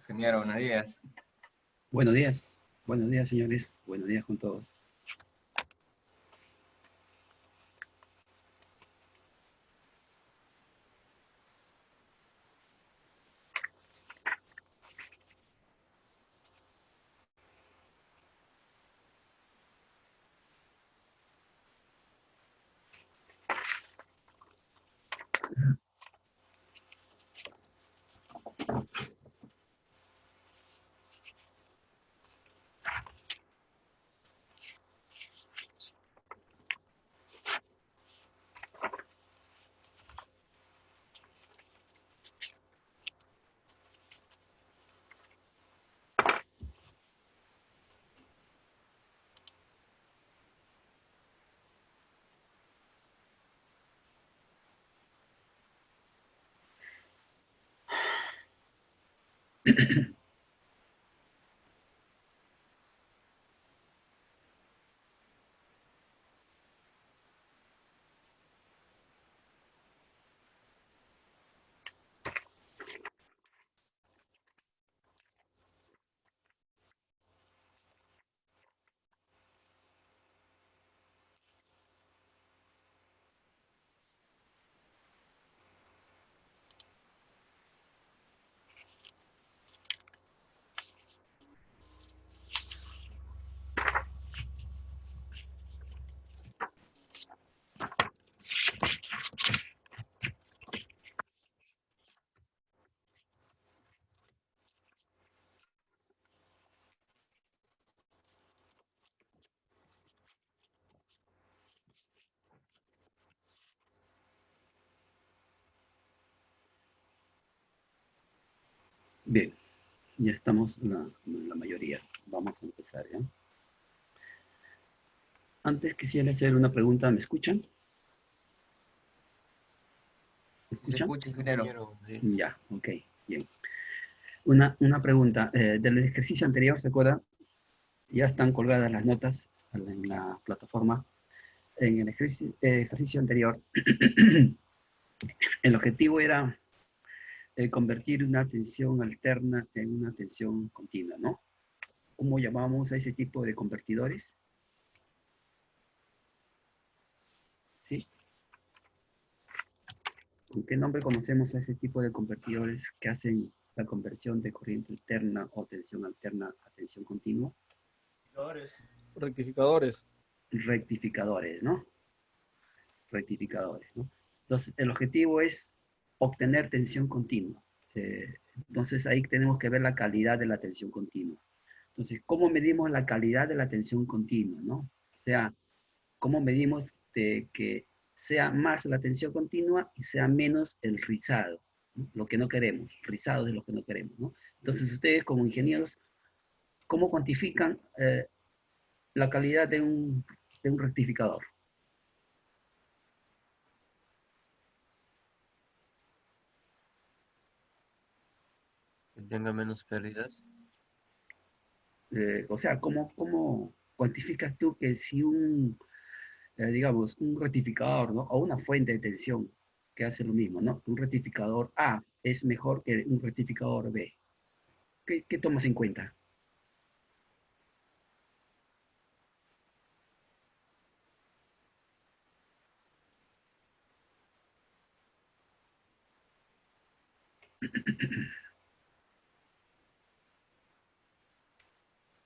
Genial, buenos días. Buenos días señores, buenos días con todos. Bien, ya estamos la mayoría. Vamos a empezar, ¿ya? Antes quisiera hacer una pregunta. ¿Me escuchan? ¿Me Si se escuchan? escucha, Sí, ingeniero. compañero, sí. Ya, ok, bien. Una pregunta. Del ejercicio anterior, ¿se acuerdan? Ya están colgadas las notas en la plataforma. En el ejercicio anterior, el objetivo era convertir una tensión alterna en una tensión continua, ¿no? ¿Cómo llamamos a ese tipo de convertidores? ¿Sí? ¿Con qué nombre conocemos a ese tipo de convertidores que hacen la conversión de corriente alterna o tensión alterna a tensión continua? Rectificadores. Rectificadores, ¿no? Rectificadores, ¿no? Entonces, el objetivo es obtener tensión continua. Entonces, ahí tenemos que ver la calidad de la tensión continua. Entonces, ¿cómo medimos la calidad de la tensión continua, no? O sea, ¿cómo medimos de que sea más la tensión continua y sea menos el rizado? ¿No? Lo que no queremos, rizado es lo que no queremos, ¿no? Entonces, ustedes como ingenieros, ¿cómo cuantifican la calidad de un rectificador? Que tenga menos pérdidas. O sea, ¿cómo cuantificas tú que si digamos, un rectificador, ¿no? O una fuente de tensión que hace lo mismo, ¿no? Un rectificador A es mejor que un rectificador B. ¿Qué tomas en cuenta?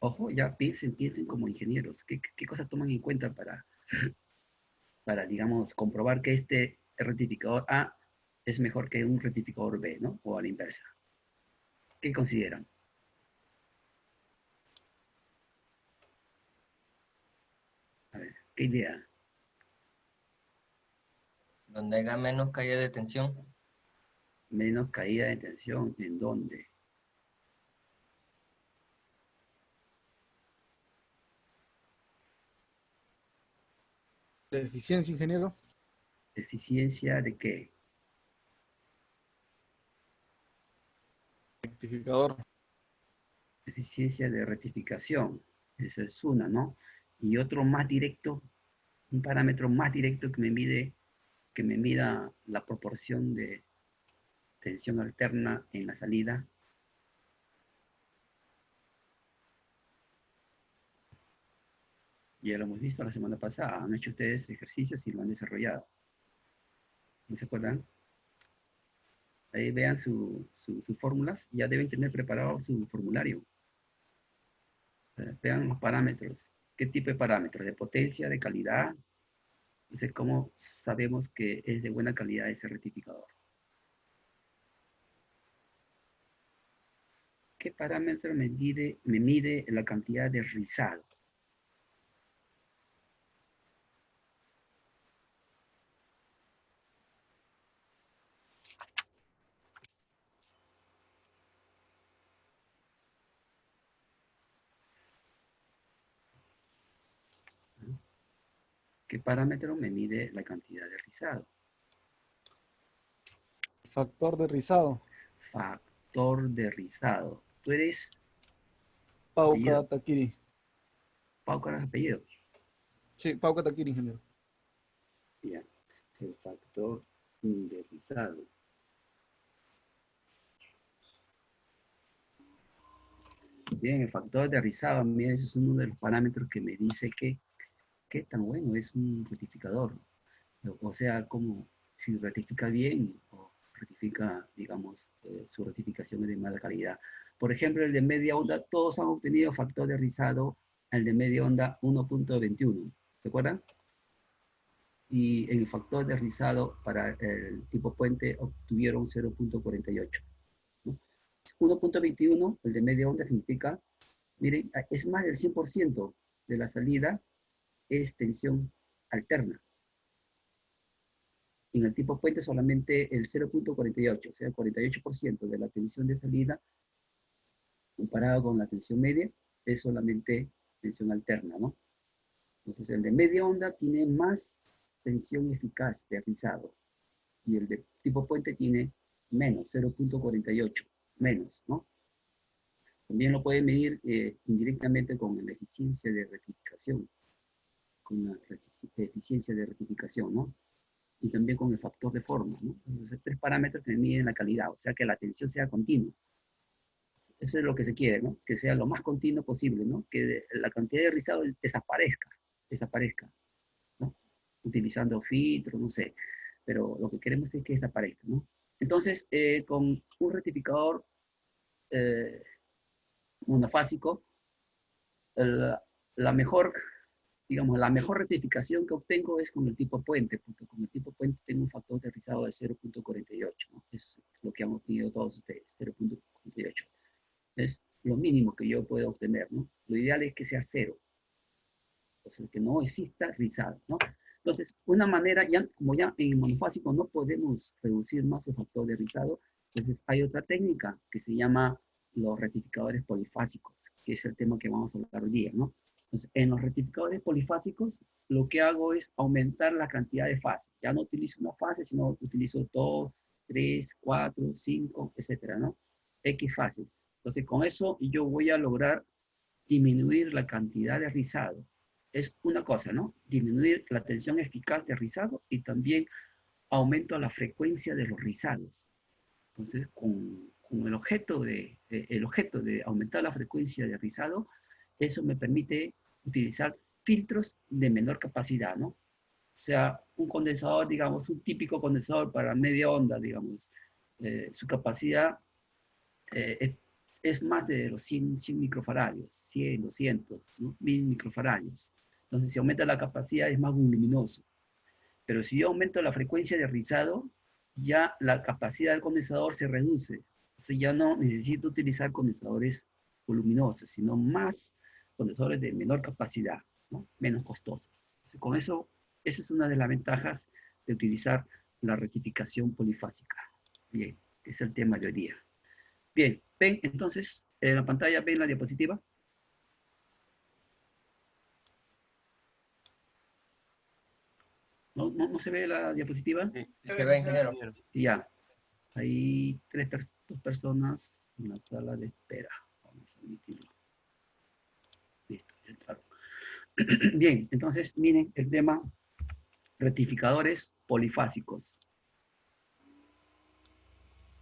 Ojo, ya piensen como ingenieros. ¿Qué cosas toman en cuenta digamos, comprobar que este rectificador A es mejor que un rectificador B, ¿no? O a la inversa. ¿Qué consideran? A ver, ¿qué idea? Donde haya menos caída de tensión. Menos caída de tensión. ¿En dónde? De eficiencia, ingeniero. ¿Eficiencia de qué? Rectificador. Eficiencia de rectificación. Eso es una, ¿no? Y otro más directo, un parámetro más directo que me mida la proporción de tensión alterna en la salida. Ya lo hemos visto la semana pasada. Han hecho ustedes ejercicios y lo han desarrollado. ¿No se acuerdan? Ahí vean sus fórmulas. Ya deben tener preparado su formulario. Vean los parámetros. ¿Qué tipo de parámetros? ¿De potencia, de calidad? Entonces, ¿cómo sabemos que es de buena calidad ese rectificador? ¿Qué parámetro me mide la cantidad de rizado? ¿Qué parámetro me mide la cantidad de rizado? Factor de rizado. Factor de rizado. ¿Tú eres apellido? Pauca Takiri. Pau, ¿cuál es apellido? Sí, Pauca Takiri, ingeniero. Ya. El factor de rizado. Bien, el factor de rizado, mira, ese es uno de los parámetros que me dice que qué tan bueno es un rectificador. O sea, como si rectifica bien o rectifica, digamos, su rectificación es de mala calidad. Por ejemplo, el de media onda, todos han obtenido factor de rizado, el de media onda 1.21. ¿Se acuerdan? Y en el factor de rizado para el tipo puente obtuvieron 0.48. ¿No? 1.21, el de media onda, significa, miren, es más del 100% de la salida es tensión alterna. En el tipo puente solamente el 0.48, o sea, el 48% de la tensión de salida comparado con la tensión media, es solamente tensión alterna, ¿no? Entonces, el de media onda tiene más tensión eficaz de rizado y el de tipo puente tiene menos, 0,48, menos, ¿no? También lo puede medir indirectamente con la eficiencia de rectificación, ¿no? Y también con el factor de forma, ¿no? Entonces, 3 parámetros que miden la calidad, o sea, que la tensión sea continua. Eso es lo que se quiere, ¿no? Que sea lo más continuo posible, ¿no? Que la cantidad de rizado desaparezca, ¿no? Utilizando filtros, no sé, pero lo que queremos es que desaparezca, ¿no? Entonces, con un rectificador eh, monofásico, la, la mejor, digamos, la mejor rectificación que obtengo es con el tipo puente, porque con el tipo puente tengo un factor de rizado de 0,48, ¿no? Es lo que han obtenido todos ustedes, 0,48. Es lo mínimo que yo puedo obtener, ¿no? Lo ideal es que sea cero, o sea, que no exista rizado, ¿no? Entonces, una manera, ya, como ya en el monofásico no podemos reducir más el factor de rizado, entonces hay otra técnica que se llama los rectificadores polifásicos, que es el tema que vamos a hablar hoy día, ¿no? Entonces, en los rectificadores polifásicos, lo que hago es aumentar la cantidad de fases. Ya no utilizo una fase, sino utilizo 2, 3, 4, 5, etcétera, ¿no? X fases. Entonces, con eso yo voy a lograr disminuir la cantidad de rizado. Es una cosa, ¿no? Disminuir la tensión eficaz de rizado y también aumento la frecuencia de los rizados. Entonces, con el objeto de aumentar la frecuencia de rizado, eso me permite utilizar filtros de menor capacidad, ¿no? O sea, un condensador, digamos, un típico condensador para media onda, digamos, su capacidad es más de los 100 microfaradios, 100, 200, ¿no? 1000 microfaradios. Entonces, si aumenta la capacidad, es más voluminoso. Pero si yo aumento la frecuencia de rizado, ya la capacidad del condensador se reduce. O sea, ya no necesito utilizar condensadores voluminosos, sino más condensadores de menor capacidad, ¿no? Menos costosos. Entonces, con eso, esa es una de las ventajas de utilizar la rectificación polifásica. Bien, es el tema de hoy día. Bien, ven entonces en la pantalla, ven la diapositiva. ¿No se ve la diapositiva? Sí, sí se ve, ingeniero. Sí, ya. Hay dos personas en la sala de espera. Vamos a admitirlo. Listo, ya entraron. Bien, entonces miren el tema rectificadores polifásicos.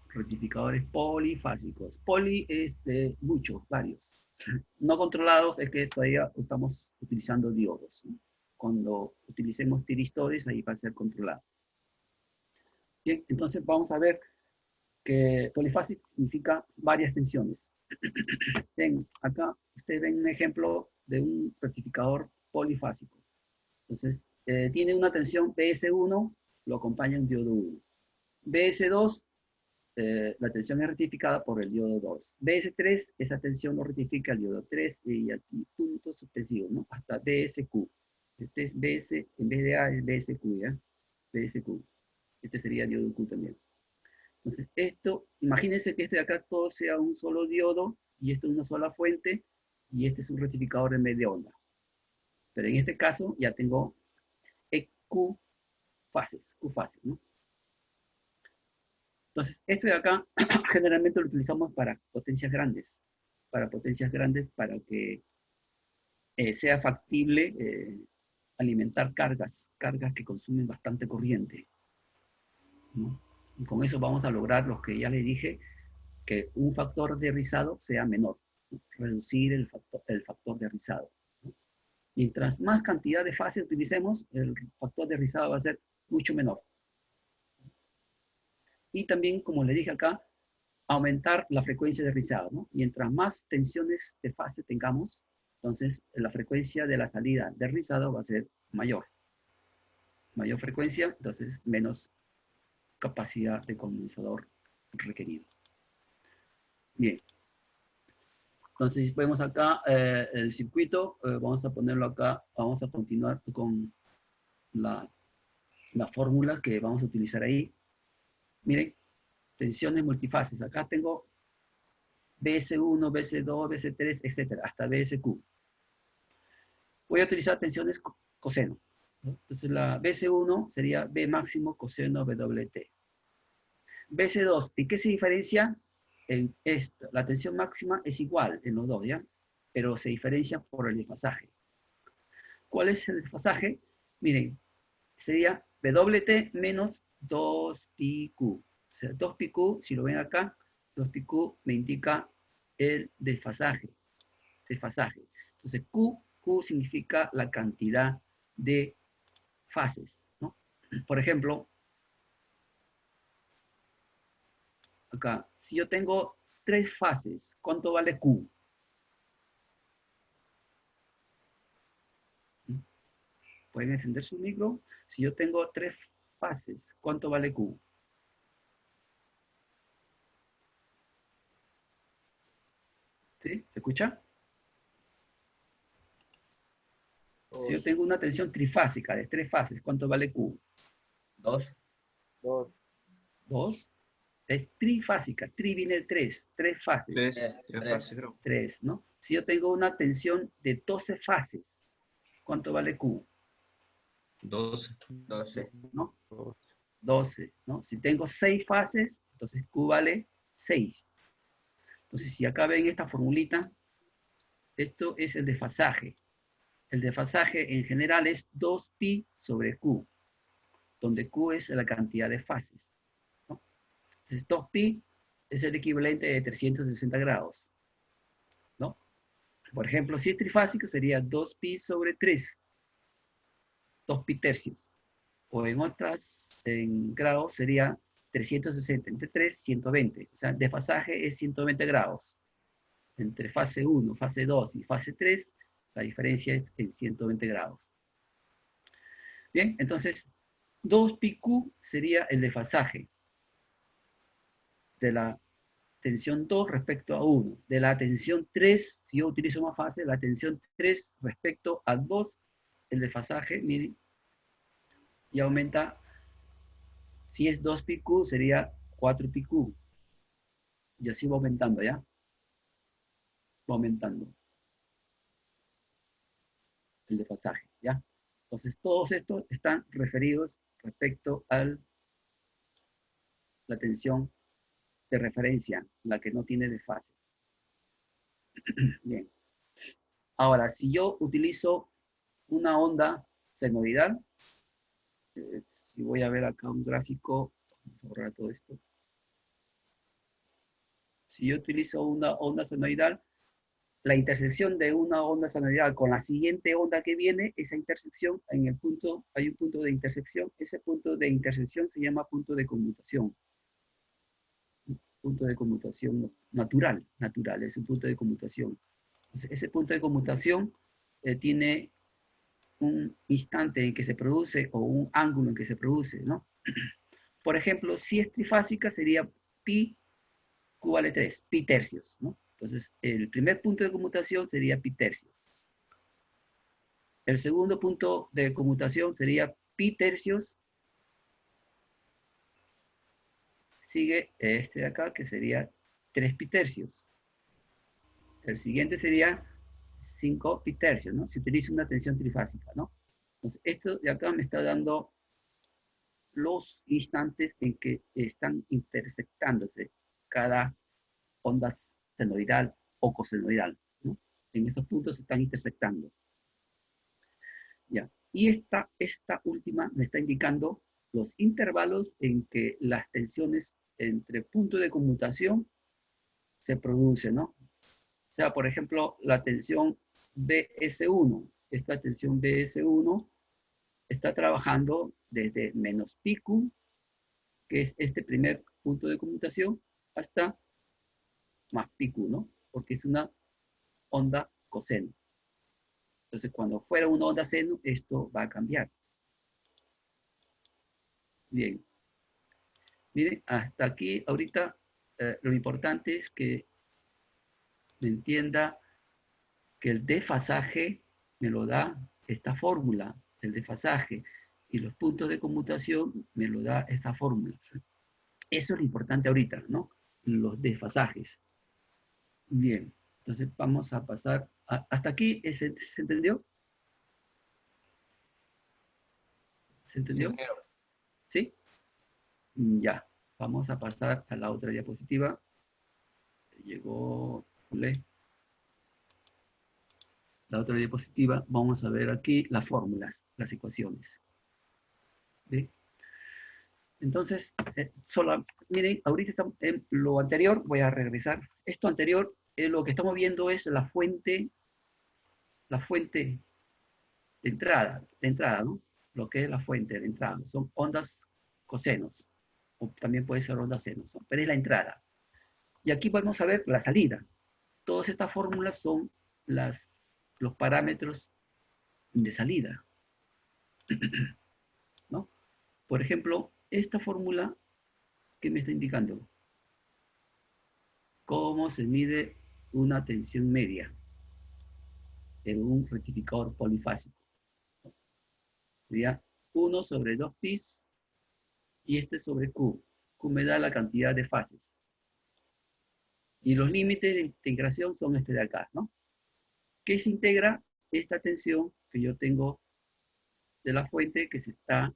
Rectificadores polifásicos. Poli es de muchos, varios. No controlados es que todavía estamos utilizando diodos, ¿no? Cuando utilicemos tiristores, ahí va a ser controlado. Bien, entonces vamos a ver que polifásico significa varias tensiones. Ven, acá ustedes ven un ejemplo de un rectificador polifásico. Entonces, tiene una tensión BS1, lo acompaña un diodo 1. BS2, la tensión es rectificada por el diodo 2. BS3, esa tensión lo rectifica el diodo 3 y aquí puntos sucesivos, ¿no? Hasta BSQ. Este es BS, en vez de A es BSQ, ¿ya? BSQ. Este sería diodo Q también. Entonces, esto, imagínense que este de acá todo sea un solo diodo y esto es una sola fuente y este es un rectificador de media onda. Pero en este caso ya tengo Q fases, ¿no? Entonces, esto de acá generalmente lo utilizamos para potencias grandes, para que sea factible alimentar cargas que consumen bastante corriente, ¿no? Y con eso vamos a lograr lo que ya les dije, que un factor de rizado sea menor, ¿no? Reducir el factor de rizado, ¿no? Mientras más cantidad de fases utilicemos, el factor de rizado va a ser mucho menor. Y también, como le dije acá, aumentar la frecuencia de rizado, ¿no? Mientras más tensiones de fase tengamos, entonces la frecuencia de la salida de rizado va a ser mayor. Mayor frecuencia, entonces menos capacidad de condensador requerido. Bien. Entonces vemos acá el circuito, vamos a ponerlo acá, vamos a continuar con la fórmula que vamos a utilizar ahí. Miren, tensiones multifases. Acá tengo BS1, BS2, BS3, etcétera, hasta BSQ. Voy a utilizar tensiones coseno, ¿no? Entonces la BS1 sería B máximo coseno WT. BS2, ¿en qué se diferencia? En esto, la tensión máxima es igual en los dos, ¿ya? Pero se diferencia por el desfasaje. ¿Cuál es el desfasaje? Miren, sería WT menos 2PQ. O sea, 2PQ, si lo ven acá, 2PQ me indica el desfasaje. Entonces, Q significa la cantidad de fases, ¿no? Por ejemplo, acá, si yo tengo 3 fases, ¿cuánto vale Q? ¿Pueden encender su micro? Si yo tengo 3 fases, ¿cuánto vale Q? ¿Sí? ¿Se escucha? Si yo tengo una tensión trifásica de 3 fases, ¿cuánto vale Q? 2. 2. Es trifásica. Tri viene el 3. 3 fases. 3 fases, creo. 3, ¿no? Si yo tengo una tensión de 12 fases, ¿cuánto vale Q? 12. 12. ¿No? 12, ¿no? Si tengo 6 fases, entonces Q vale 6. Entonces, si acá ven esta formulita, esto es el desfasaje. El desfasaje en general es 2pi sobre Q, donde Q es la cantidad de fases, ¿no? Entonces, 2pi es el equivalente de 360 grados, ¿no? Por ejemplo, si es trifásico sería 2pi sobre 3, 2pi tercios. O en otras, en grados sería 360, entre 3, 120. O sea, el desfasaje es 120 grados. Entre fase 1, fase 2 y fase 3, la diferencia es en 120 grados. Bien, entonces, 2PQ sería el desfasaje de la tensión 2 respecto a 1. De la tensión 3, si yo utilizo más fase, la tensión 3 respecto a 2, el desfasaje, miren, y aumenta. Si es 2PQ, sería 4PQ. Y así va aumentando, ¿ya? Va aumentando el desfasaje, ¿ya? Entonces, todos estos están referidos respecto a la tensión de referencia, la que no tiene desfase. Bien. Ahora, si yo utilizo una onda senoidal, si voy a ver acá un gráfico, vamos a borrar todo esto. Si yo utilizo una onda senoidal, la intersección de una onda senoidal con la siguiente onda que viene, esa intersección, en el punto, hay un punto de intersección, ese punto de intersección se llama punto de conmutación. Punto de conmutación natural, es un punto de conmutación. Entonces, ese punto de conmutación tiene un instante en que se produce o un ángulo en que se produce, ¿no? Por ejemplo, si es trifásica sería pi q vale 3, pi tercios, ¿no? Entonces, el primer punto de conmutación sería pi tercios. El segundo punto de conmutación sería pi tercios. Sigue este de acá, que sería 3 pi tercios. El siguiente sería 5 pi tercios, ¿no? Si utiliza una tensión trifásica, ¿no? Entonces, esto de acá me está dando los instantes en que están intersectándose cada onda senoidal o cosenoidal, ¿no? En estos puntos se están intersectando. Ya. Y esta última me está indicando los intervalos en que las tensiones entre puntos de conmutación se producen, ¿no? O sea, por ejemplo, la tensión BS1, esta tensión BS1 está trabajando desde menos PQ, que es este primer punto de conmutación, hasta más PQ, ¿no? Porque es una onda coseno. Entonces, cuando fuera una onda seno, esto va a cambiar. Bien. Miren, hasta aquí, ahorita, lo importante es que me entienda que el desfasaje me lo da esta fórmula, el desfasaje, y los puntos de conmutación me lo da esta fórmula. Eso es lo importante ahorita, ¿no? Los desfasajes. Bien, entonces vamos a pasar, ¿hasta aquí se entendió? ¿Se Sí, entendió? ingeniero. ¿Sí? Ya, vamos a pasar a la otra diapositiva. Llegó, Jule. La otra diapositiva, vamos a ver aquí las fórmulas, las ecuaciones. ¿Sí? Entonces, miren, ahorita estamos en lo anterior, voy a regresar. Esto anterior, lo que estamos viendo es la fuente de entrada, ¿no? Lo que es la fuente de entrada. Son ondas cosenos, o también puede ser ondas senos, ¿no? Pero es la entrada. Y aquí vamos a ver la salida. Todas estas fórmulas son los parámetros de salida, ¿no? Por ejemplo, esta fórmula que me está indicando cómo se mide una tensión media en un rectificador polifásico. Sería 1 sobre 2 pi y este sobre Q. Q me da la cantidad de fases. Y los límites de integración son este de acá, ¿no? ¿Qué se integra? Esta tensión que yo tengo de la fuente que se está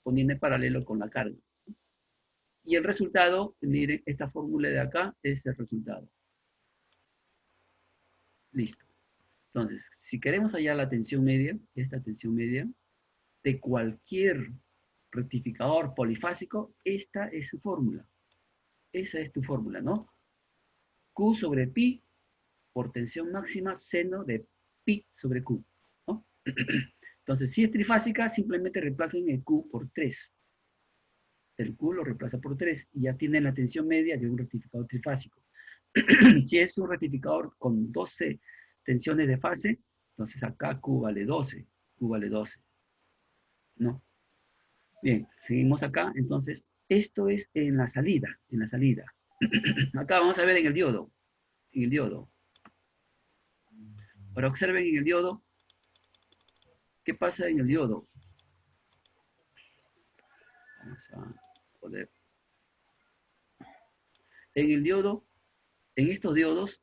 poniendo en paralelo con la carga. Y el resultado, miren, esta fórmula de acá es el resultado. Listo. Entonces, si queremos hallar la tensión media, esta tensión media, de cualquier rectificador polifásico, esta es su fórmula. Esa es tu fórmula, ¿no? Q sobre pi por tensión máxima seno de pi sobre Q, ¿no? Entonces, si es trifásica, simplemente reemplacen el Q por 3. El Q lo reemplaza por 3 y ya tienen la tensión media de un rectificador trifásico. Si es un rectificador con 12 tensiones de fase, entonces acá Q vale 12. Q vale 12. ¿No? Bien, seguimos acá. Entonces, esto es en la salida, en la salida. Acá vamos a ver en el diodo. En el diodo. Ahora observen en el diodo. ¿Qué pasa en el diodo? Vamos a poder. En el diodo, en estos diodos,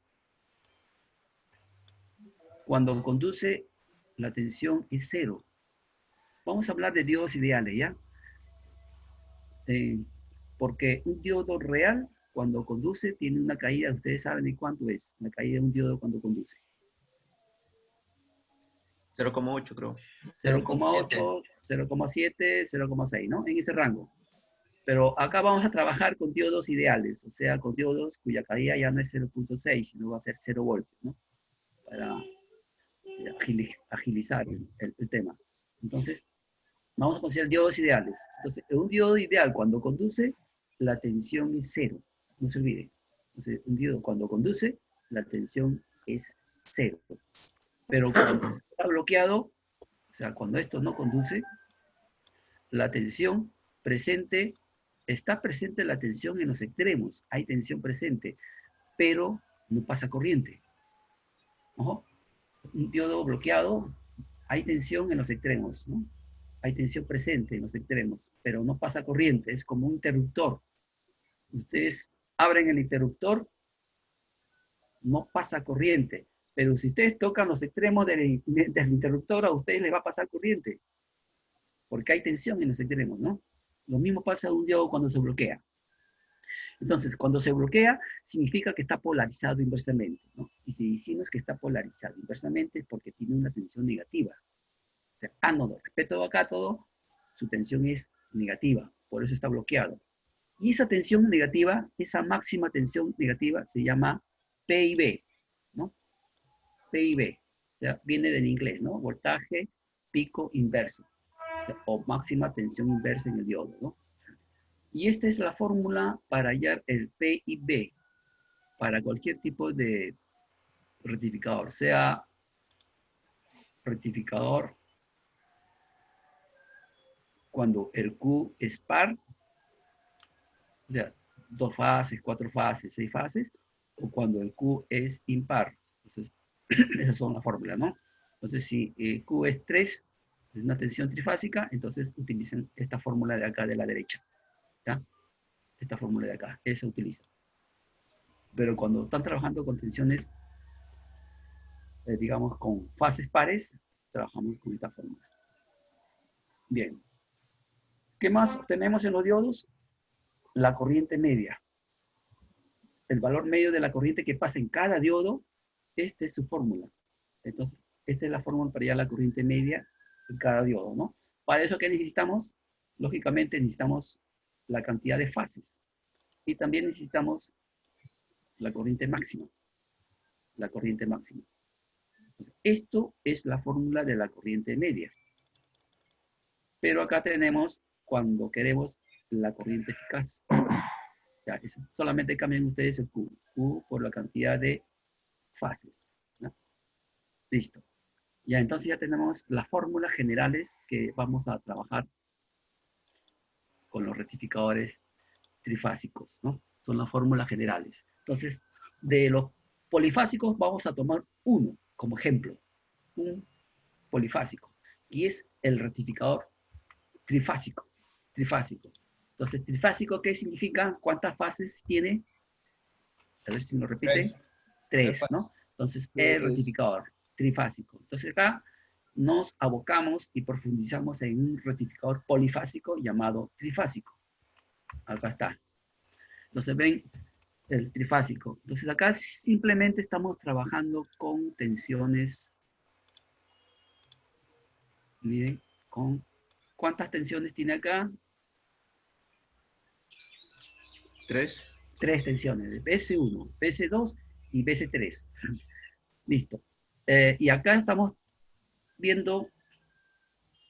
cuando conduce, la tensión es 0. Vamos a hablar de diodos ideales, ¿ya? Porque un diodo real, cuando conduce, tiene una caída, ustedes saben de cuánto es, la caída de un diodo cuando conduce. 0,8 creo. 0,7. 0,8, 0,7, 0,6, ¿no? En ese rango. Pero acá vamos a trabajar con diodos ideales, o sea, con diodos cuya caída ya no es 0,6, sino va a ser 0 voltios, ¿no? Para agilizar el tema. Entonces, vamos a considerar diodos ideales. Entonces, un diodo ideal cuando conduce, la tensión es 0. No se olvide. Entonces, un diodo cuando conduce, la tensión es 0. Pero cuando está bloqueado, o sea, cuando esto no conduce, la tensión presente, está presente la tensión en los extremos. Hay tensión presente, pero no pasa corriente. ¿Ojo? Un diodo bloqueado, hay tensión en los extremos, ¿no? Hay tensión presente en los extremos, pero no pasa corriente, es como un interruptor. Ustedes abren el interruptor, no pasa corriente, pero si ustedes tocan los extremos del interruptor, a ustedes les va a pasar corriente, porque hay tensión en los extremos, ¿no? Lo mismo pasa a un diodo cuando se bloquea. Entonces, cuando se bloquea, significa que está polarizado inversamente, ¿no? Y si decimos que está polarizado inversamente es porque tiene una tensión negativa. O sea, ánodo respecto a cátodo, su tensión es negativa, por eso está bloqueado. Y esa tensión negativa, esa máxima tensión negativa, se llama PIB, ¿no? PIB, o sea, viene del inglés, ¿no? Voltaje pico inverso, o sea, o máxima tensión inversa en el diodo, ¿no? Y esta es la fórmula para hallar el PIB para cualquier tipo de rectificador, sea rectificador cuando el Q es par, o sea, 2 fases, 4 fases, 6 fases, o cuando el Q es impar. Entonces, esas son las fórmulas, ¿no? Entonces, si Q es 3, es una tensión trifásica, entonces utilicen esta fórmula de acá de la derecha, ¿ya? Esta fórmula de acá, esa utiliza. Pero cuando están trabajando con tensiones, digamos, con fases pares, trabajamos con esta fórmula. Bien. ¿Qué más tenemos en los diodos? La corriente media. El valor medio de la corriente que pasa en cada diodo, esta es su fórmula. Entonces, esta es la fórmula para hallar la corriente media en cada diodo, ¿no? Para eso, ¿qué necesitamos? Lógicamente necesitamos la cantidad de fases. Y también necesitamos la corriente máxima. La corriente máxima. Entonces, esto es la fórmula de la corriente media. Pero acá tenemos cuando queremos la corriente eficaz. Ya, solamente cambien ustedes el Q. Q por la cantidad de fases, ¿no? Listo. Ya, entonces ya tenemos las fórmulas generales que vamos a trabajar con los rectificadores trifásicos, ¿no? Son las fórmulas generales. Entonces, de los polifásicos vamos a tomar uno como ejemplo, un polifásico, y es el rectificador trifásico. Trifásico. Entonces, trifásico, ¿qué significa? ¿Cuántas fases tiene? A ver si me lo repiten. Tres, ¿no? Entonces, el rectificador trifásico. Entonces, acá nos abocamos y profundizamos en un rectificador polifásico llamado trifásico. Acá está. Entonces, ven el trifásico. Entonces, acá simplemente estamos trabajando con tensiones. Miren, ¿cuántas tensiones tiene acá? 3. Tres tensiones, BS1, BS2 y BS3. Listo. Y acá estamos viendo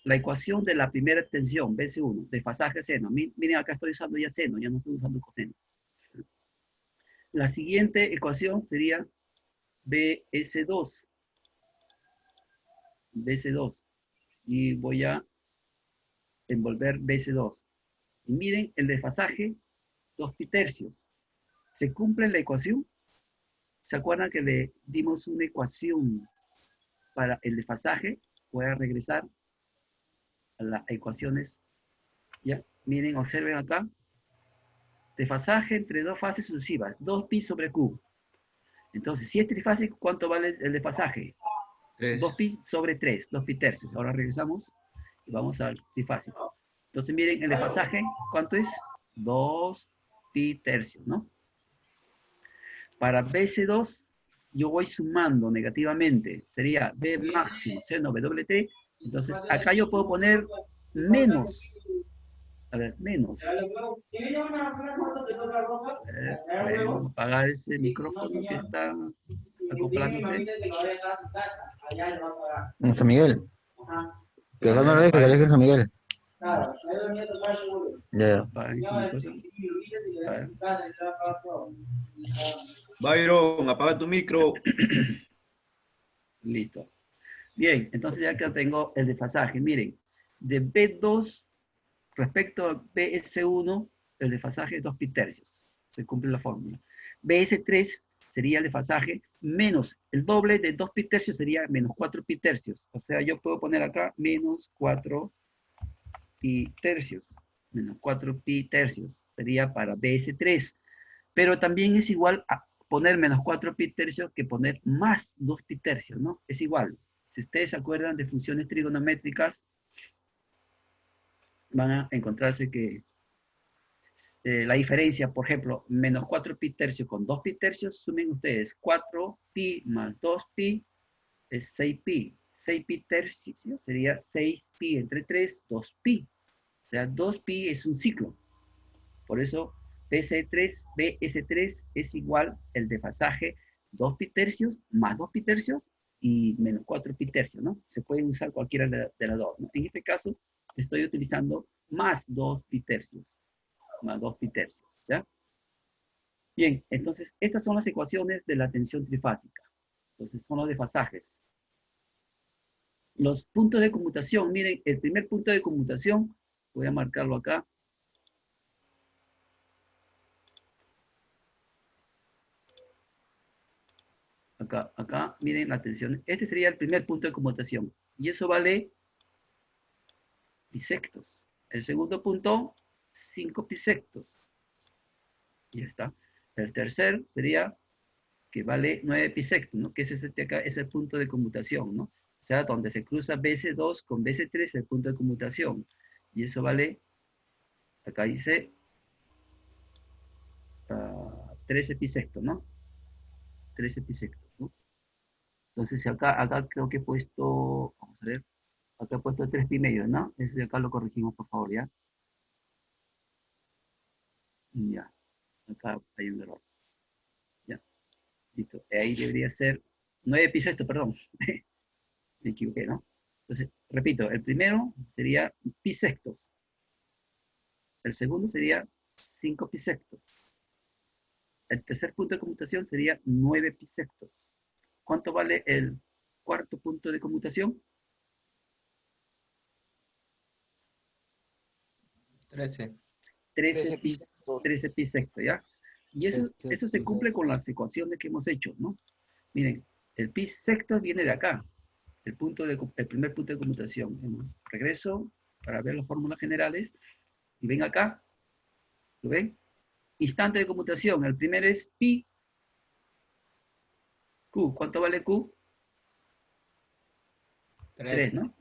la ecuación de la primera tensión, BS1, desfasaje seno. Miren, acá estoy usando ya seno, ya no estoy usando coseno. La siguiente ecuación sería BS2. BS2. Y voy a envolver BS2. Y miren el desfasaje 2 pi tercios. ¿Se cumple la ecuación? ¿Se acuerdan que le dimos una ecuación para el desfasaje? Voy a regresar a las ecuaciones. Ya, miren, observen acá. Desfasaje entre dos fases sucesivas, 2pi sobre q. Entonces, si es trifásico, ¿cuánto vale el desfasaje? 3. 2pi sobre 3, 2pi tercios. Ahora regresamos y vamos al trifásico. Entonces, miren, el desfasaje, ¿cuánto es? 2pi tercios, ¿no? Para BC2, yo voy sumando negativamente. Sería B máximo seno WT. Entonces, acá yo puedo poner menos. A ver, menos. Vamos a apagar ese micrófono que está acoplándose. San Miguel. Que acá no lo deje, que le deje San Miguel. Ya. Apaguen ese micrófono. A ver. Byron, apaga tu micro. Listo. Bien, entonces ya que tengo el desfasaje. Miren, de B2 respecto a BS1, el desfasaje es 2 pi tercios. Se cumple la fórmula. BS3 sería el desfasaje menos el doble de 2 pi tercios sería menos 4 pi tercios. O sea, yo puedo poner acá menos 4 pi tercios. Menos 4 pi tercios sería para BS3. Pero también es igual a poner menos 4 pi tercios que poner más 2 pi tercios, ¿no? Es igual. Si ustedes se acuerdan de funciones trigonométricas, van a encontrarse que la diferencia, por ejemplo, menos 4 pi tercios con 2 pi tercios, sumen ustedes 4 pi más 2 pi es 6 pi. 6 pi tercios sería 6 pi entre 3, 2 pi. O sea, 2 pi es un ciclo. Por eso BS3 es igual el desfasaje 2 pi tercios más 2 pi tercios y menos 4 pi tercios, ¿no? Se puede usar cualquiera de las dos, ¿no? En este caso, estoy utilizando más 2 pi tercios. Más 2 pi tercios, ¿ya? Bien, entonces, estas son las ecuaciones de la tensión trifásica. Entonces, son los desfasajes. Los puntos de conmutación, miren, el primer punto de conmutación, voy a marcarlo acá. Acá, miren la tensión. Este sería el primer punto de conmutación. Y eso vale bisectos. El segundo punto, 5 bisectos. Ya está. El tercer sería que vale 9 pisectos, ¿no? Que es ese de acá, es el punto de conmutación, ¿no? O sea, donde se cruza BC2 con BC3, el punto de conmutación. Y eso vale, acá dice, 13 pisectos, ¿no? 13 pisectos, ¿no? Entonces, acá creo que he puesto, vamos a ver, acá he puesto 3 pi medio, ¿no? Ese de acá lo corregimos, por favor, ¿ya? Ya, acá hay un error. Ya, listo. Ahí debería ser 9 pisectos, perdón. Me equivoqué, ¿no? Entonces, repito, el primero sería pisectos. El segundo sería 5 pisectos. El tercer punto de conmutación sería 9 pisectos. ¿Cuánto vale el cuarto punto de conmutación? 13. 13 pisectos, ¿ya? Y eso se cumple con las ecuaciones que hemos hecho, ¿no? Miren, el pisecto viene de acá, el primer punto de conmutación. Regreso para ver las fórmulas generales, y ven acá, ¿lo ven? Instante de conmutación, el primero es pi, q. ¿Cuánto vale q? 3, ¿no?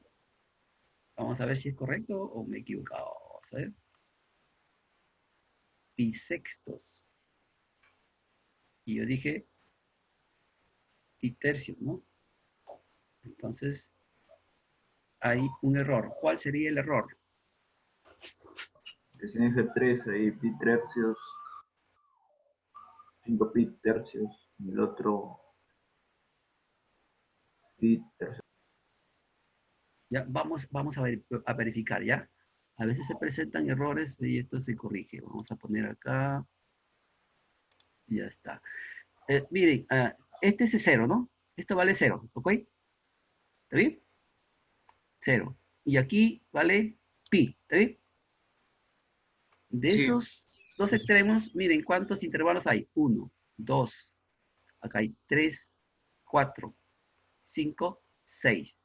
Vamos a ver si es correcto o me he equivocado. Vamos a ver. Pisextos. Y yo dije pi tercios, ¿no? Entonces, hay un error. ¿Cuál sería el error? Tiene ese 3 ahí, pi tercios, 5 pi tercios, y el otro pi tercios. Ya, vamos a verificar, ¿ya? A veces se presentan errores y esto se corrige. Vamos a poner acá. Ya está. Miren, este es 0, ¿no? Esto vale 0, ¿ok? ¿Está bien? 0. Y aquí vale pi, ¿está bien? De Sí. esos dos extremos, miren cuántos intervalos hay. 1, 2, acá hay 3, 4, 5, 6.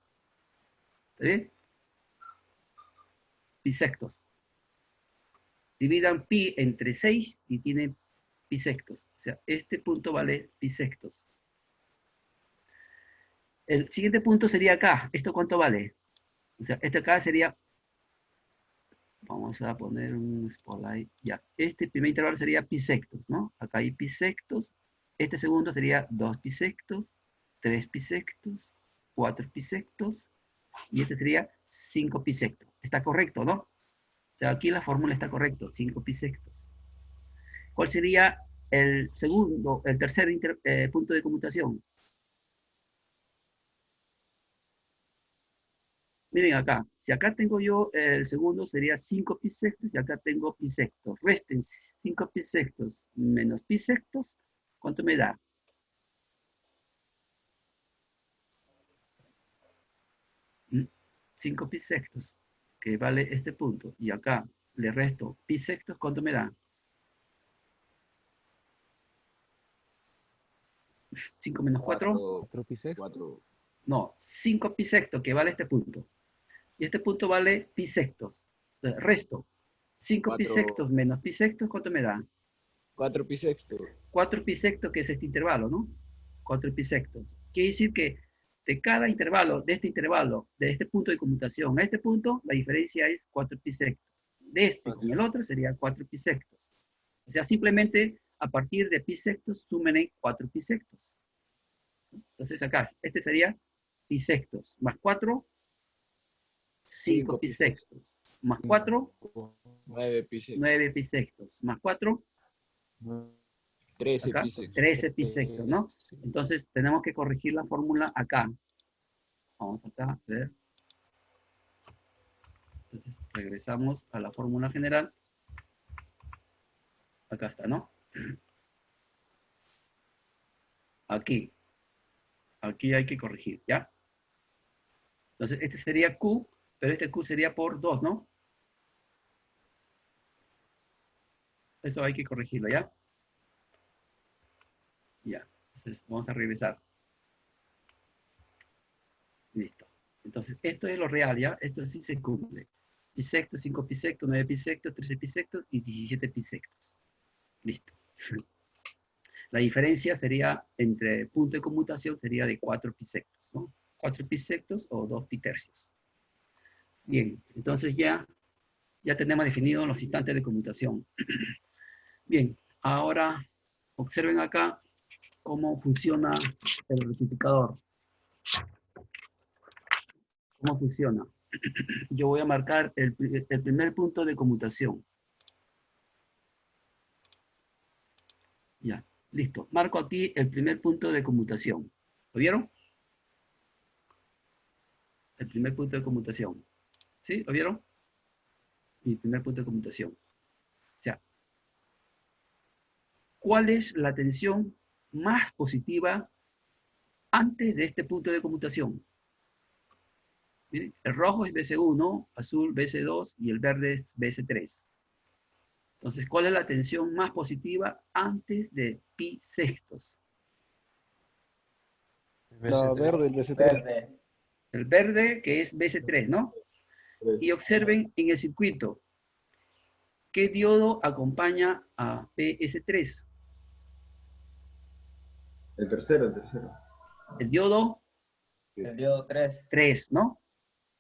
¿Está bien? Bisectos. Dividan pi entre 6 y tienen bisectos. O sea, este punto vale bisectos. El siguiente punto sería acá. ¿Esto cuánto vale? O sea, este acá sería... Vamos a poner un spotlight. Ya. Este primer intervalo sería bisectos, ¿no? Acá hay bisectos. Este segundo sería 2 bisectos, 3 bisectos, 4 bisectos. Y este sería 5 bisectos. Está correcto, ¿no? O sea, aquí la fórmula está correcta, 5 bisectos. ¿Cuál sería el tercer punto de conmutación? Miren acá, si acá tengo yo el segundo sería 5 bisectos y acá tengo bisectos. Resten 5 bisectos menos bisectos, ¿cuánto me da? 5 bisectos, que vale este punto. Y acá le resto bisectos, ¿cuánto me da? 5 menos 4. 4 pisectos. 4. No, 5 bisectos, que vale este punto. Y este punto vale bisectos. Entonces, resto. 5 bisectos menos bisectos, ¿cuánto me da? 4 pisectos. 4 bisectos, que es este intervalo, ¿no? 4 bisectos. Quiere decir que de cada intervalo, de este punto de conmutación a este punto, la diferencia es 4 bisectos. De este con el otro sería 4 bisectos. O sea, simplemente a partir de bisectos, sumen 4 bisectos. Entonces acá, este sería bisectos. Más 4, 5 bisectos. Más 4, 9 pisectos. 9 bisectos. Más 4, 13 acá, pisectos. 13 bisectos, ¿no? Entonces tenemos que corregir la fórmula acá. Vamos acá, a ver. Entonces regresamos a la fórmula general. Acá está, ¿no? Aquí. Aquí hay que corregir, ¿ya? Entonces este sería Q, pero este Q sería por 2, ¿no? Eso hay que corregirlo, ¿ya? Ya. Entonces vamos a regresar. Listo. Entonces, esto es lo real, ¿ya? Esto sí se cumple. Bisectos, 5 bisectos, 9 bisectos, 13 bisectos y 17 bisectos. Listo. La diferencia sería entre punto de conmutación sería de 4 pisectos, ¿no? 4 pisectos o 2 pitercios. Bien, entonces ya tenemos definido los instantes de conmutación. Bien, ahora observen acá cómo funciona el rectificador. ¿Cómo funciona? Yo voy a marcar el primer punto de conmutación. Ya, listo. Marco aquí el primer punto de conmutación. ¿Lo vieron? El primer punto de conmutación. ¿Sí? ¿Lo vieron? Mi primer punto de conmutación. O sea, ¿cuál es la tensión más positiva antes de este punto de conmutación? Miren, el rojo es BC1, azul BC2 y el verde es BC3. Entonces, ¿cuál es la tensión más positiva antes de pi sextos? La verde, el BC3. Verde. El verde, que es BC3, ¿no? Y observen en el circuito, ¿qué diodo acompaña a PS3? El tercero, el tercero. El diodo El diodo 3. 3, ¿no?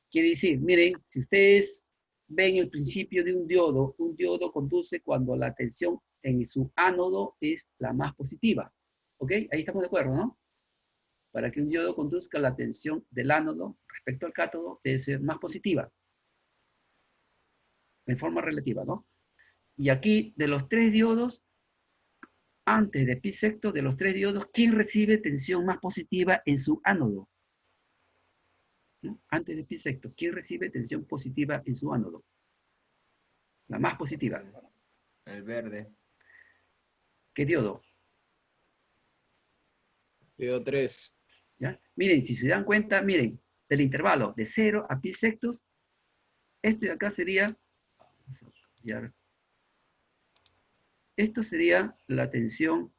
Quiere decir, miren, si ustedes ven el principio de un diodo conduce cuando la tensión en su ánodo es la más positiva. ¿Ok? Ahí estamos de acuerdo, ¿no? Para que un diodo conduzca, la tensión del ánodo respecto al cátodo debe ser más positiva. En forma relativa, ¿no? Y aquí, de los 3 diodos, antes de pi sexto, de los 3 diodos, ¿quién recibe tensión más positiva en su ánodo? ¿No? Antes de pi sexto, ¿quién recibe tensión positiva en su ánodo? La más positiva. El verde. ¿Qué diodo? Diodo 3. ¿Ya? Miren, si se dan cuenta, miren, del intervalo de 0 a pi sextos, este de acá sería, vamos a copiar, esto sería la tensión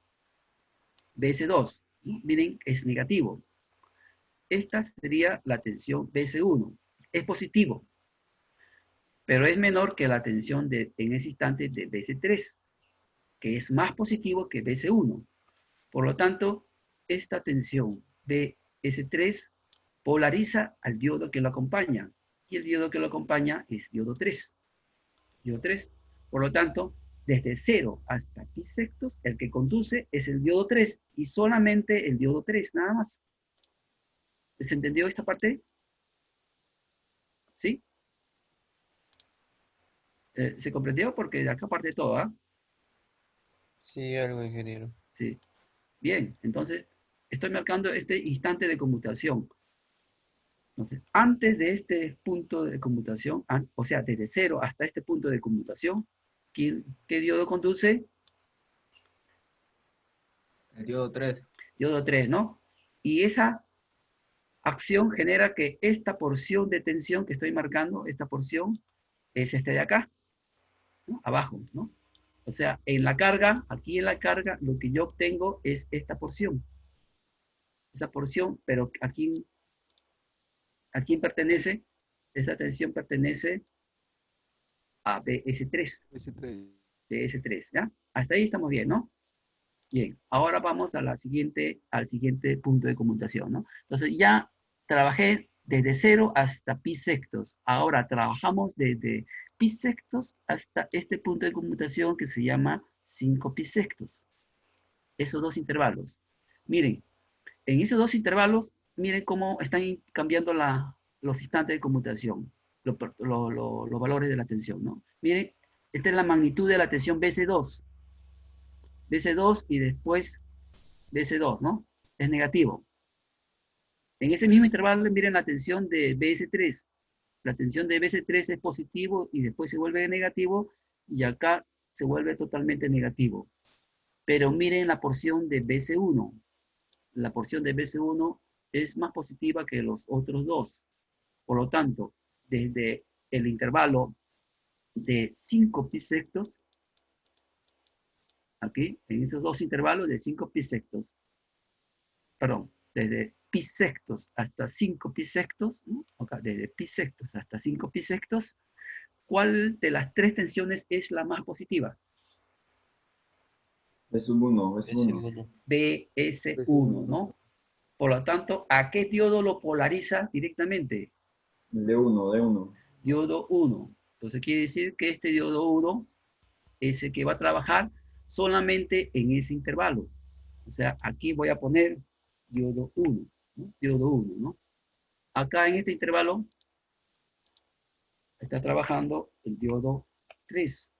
BS2, ¿no? Miren, es negativo. Esta sería la tensión BS1, es positivo, pero es menor que la tensión en ese instante de BS3, que es más positivo que BS1. Por lo tanto, esta tensión BS3 polariza al diodo que lo acompaña, y el diodo que lo acompaña es diodo 3. Diodo 3. Por lo tanto, desde 0 hasta pi sextos, el que conduce es el diodo 3, y solamente el diodo 3, nada más. ¿Se entendió esta parte? ¿Sí? ¿Se comprendió? Porque de acá parte todo, ¿ah? Sí, algo, ingeniero. Sí. Bien, entonces, estoy marcando este instante de conmutación. Entonces, antes de este punto de conmutación, o sea, desde 0 hasta este punto de conmutación, ¿qué diodo conduce? El diodo 3. Diodo 3, ¿no? Y esa acción genera que esta porción de tensión que estoy marcando, esta porción, es este de acá, ¿no? Abajo, ¿no? O sea, en la carga, aquí en la carga, lo que yo obtengo es esta porción. Esa porción, pero ¿a quién pertenece? Esa tensión pertenece a BS3. BC3. BS3, ¿ya? Hasta ahí estamos bien, ¿no? Bien, ahora vamos a al siguiente punto de conmutación, ¿no? Entonces ya trabajé desde 0 hasta pi sextos. Ahora trabajamos desde pi sextos hasta este punto de conmutación que se llama 5 pi sextos. Esos dos intervalos. Miren, en esos dos intervalos, miren cómo están cambiando los instantes de conmutación, los valores de la tensión, ¿no? Miren, esta es la magnitud de la tensión BC2. BC2 y después BC2, ¿no? Es negativo. En ese mismo intervalo, miren la tensión de BS3. La tensión de BS3 es positivo y después se vuelve negativo y acá se vuelve totalmente negativo. Pero miren la porción de BC1. La porción de BC1 es más positiva que los otros dos. Por lo tanto, desde el intervalo de 5 pi sextos, aquí, en estos dos intervalos de 5 pi sextos, perdón, desde pi sextos hasta 5 pi sextos, ¿no? Okay, desde pi sextos hasta 5 pi sextos, ¿cuál de las tres tensiones es la más positiva? B sub 1, B sub 1. S1. BS1, ¿no? Por lo tanto, ¿a qué diodo lo polariza directamente? D1, D1. Diodo 1. Entonces quiere decir que este diodo 1 es el que va a trabajar solamente en ese intervalo. O sea, aquí voy a poner diodo 1, ¿no? Diodo 1, ¿no? Acá en este intervalo está trabajando el diodo 3.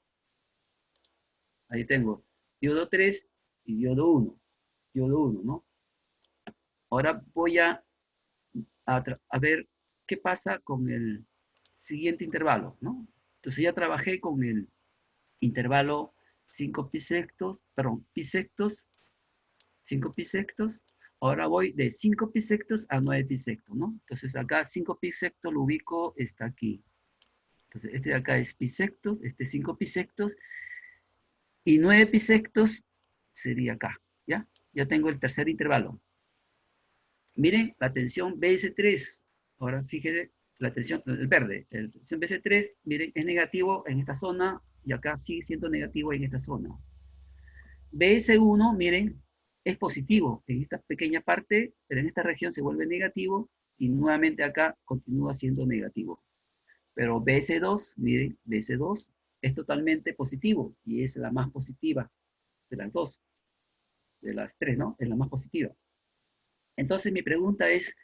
Ahí tengo diodo 3 y diodo 1. Diodo 1, ¿no? Ahora voy a ver qué pasa con el siguiente intervalo, ¿no? Entonces ya trabajé con el intervalo 5 pisectos, perdón, pisectos, 5 pisectos. Ahora voy de 5 pisectos a 9 pisectos, ¿no? Entonces acá 5 pisectos lo ubico, está aquí. Entonces este de acá es pisectos, este 5 pisectos, y 9 pisectos sería acá, ¿ya? Ya tengo el tercer intervalo. Miren la tensión BS3. Ahora fíjense la tensión, el verde, la tensión BS3, miren, es negativo en esta zona y acá sigue siendo negativo en esta zona. BS1, miren, es positivo en esta pequeña parte, pero en esta región se vuelve negativo y nuevamente acá continúa siendo negativo. Pero BS2, miren, BS2 es totalmente positivo y es la más positiva de las dos, de las tres, ¿no? Es la más positiva. Entonces mi pregunta es,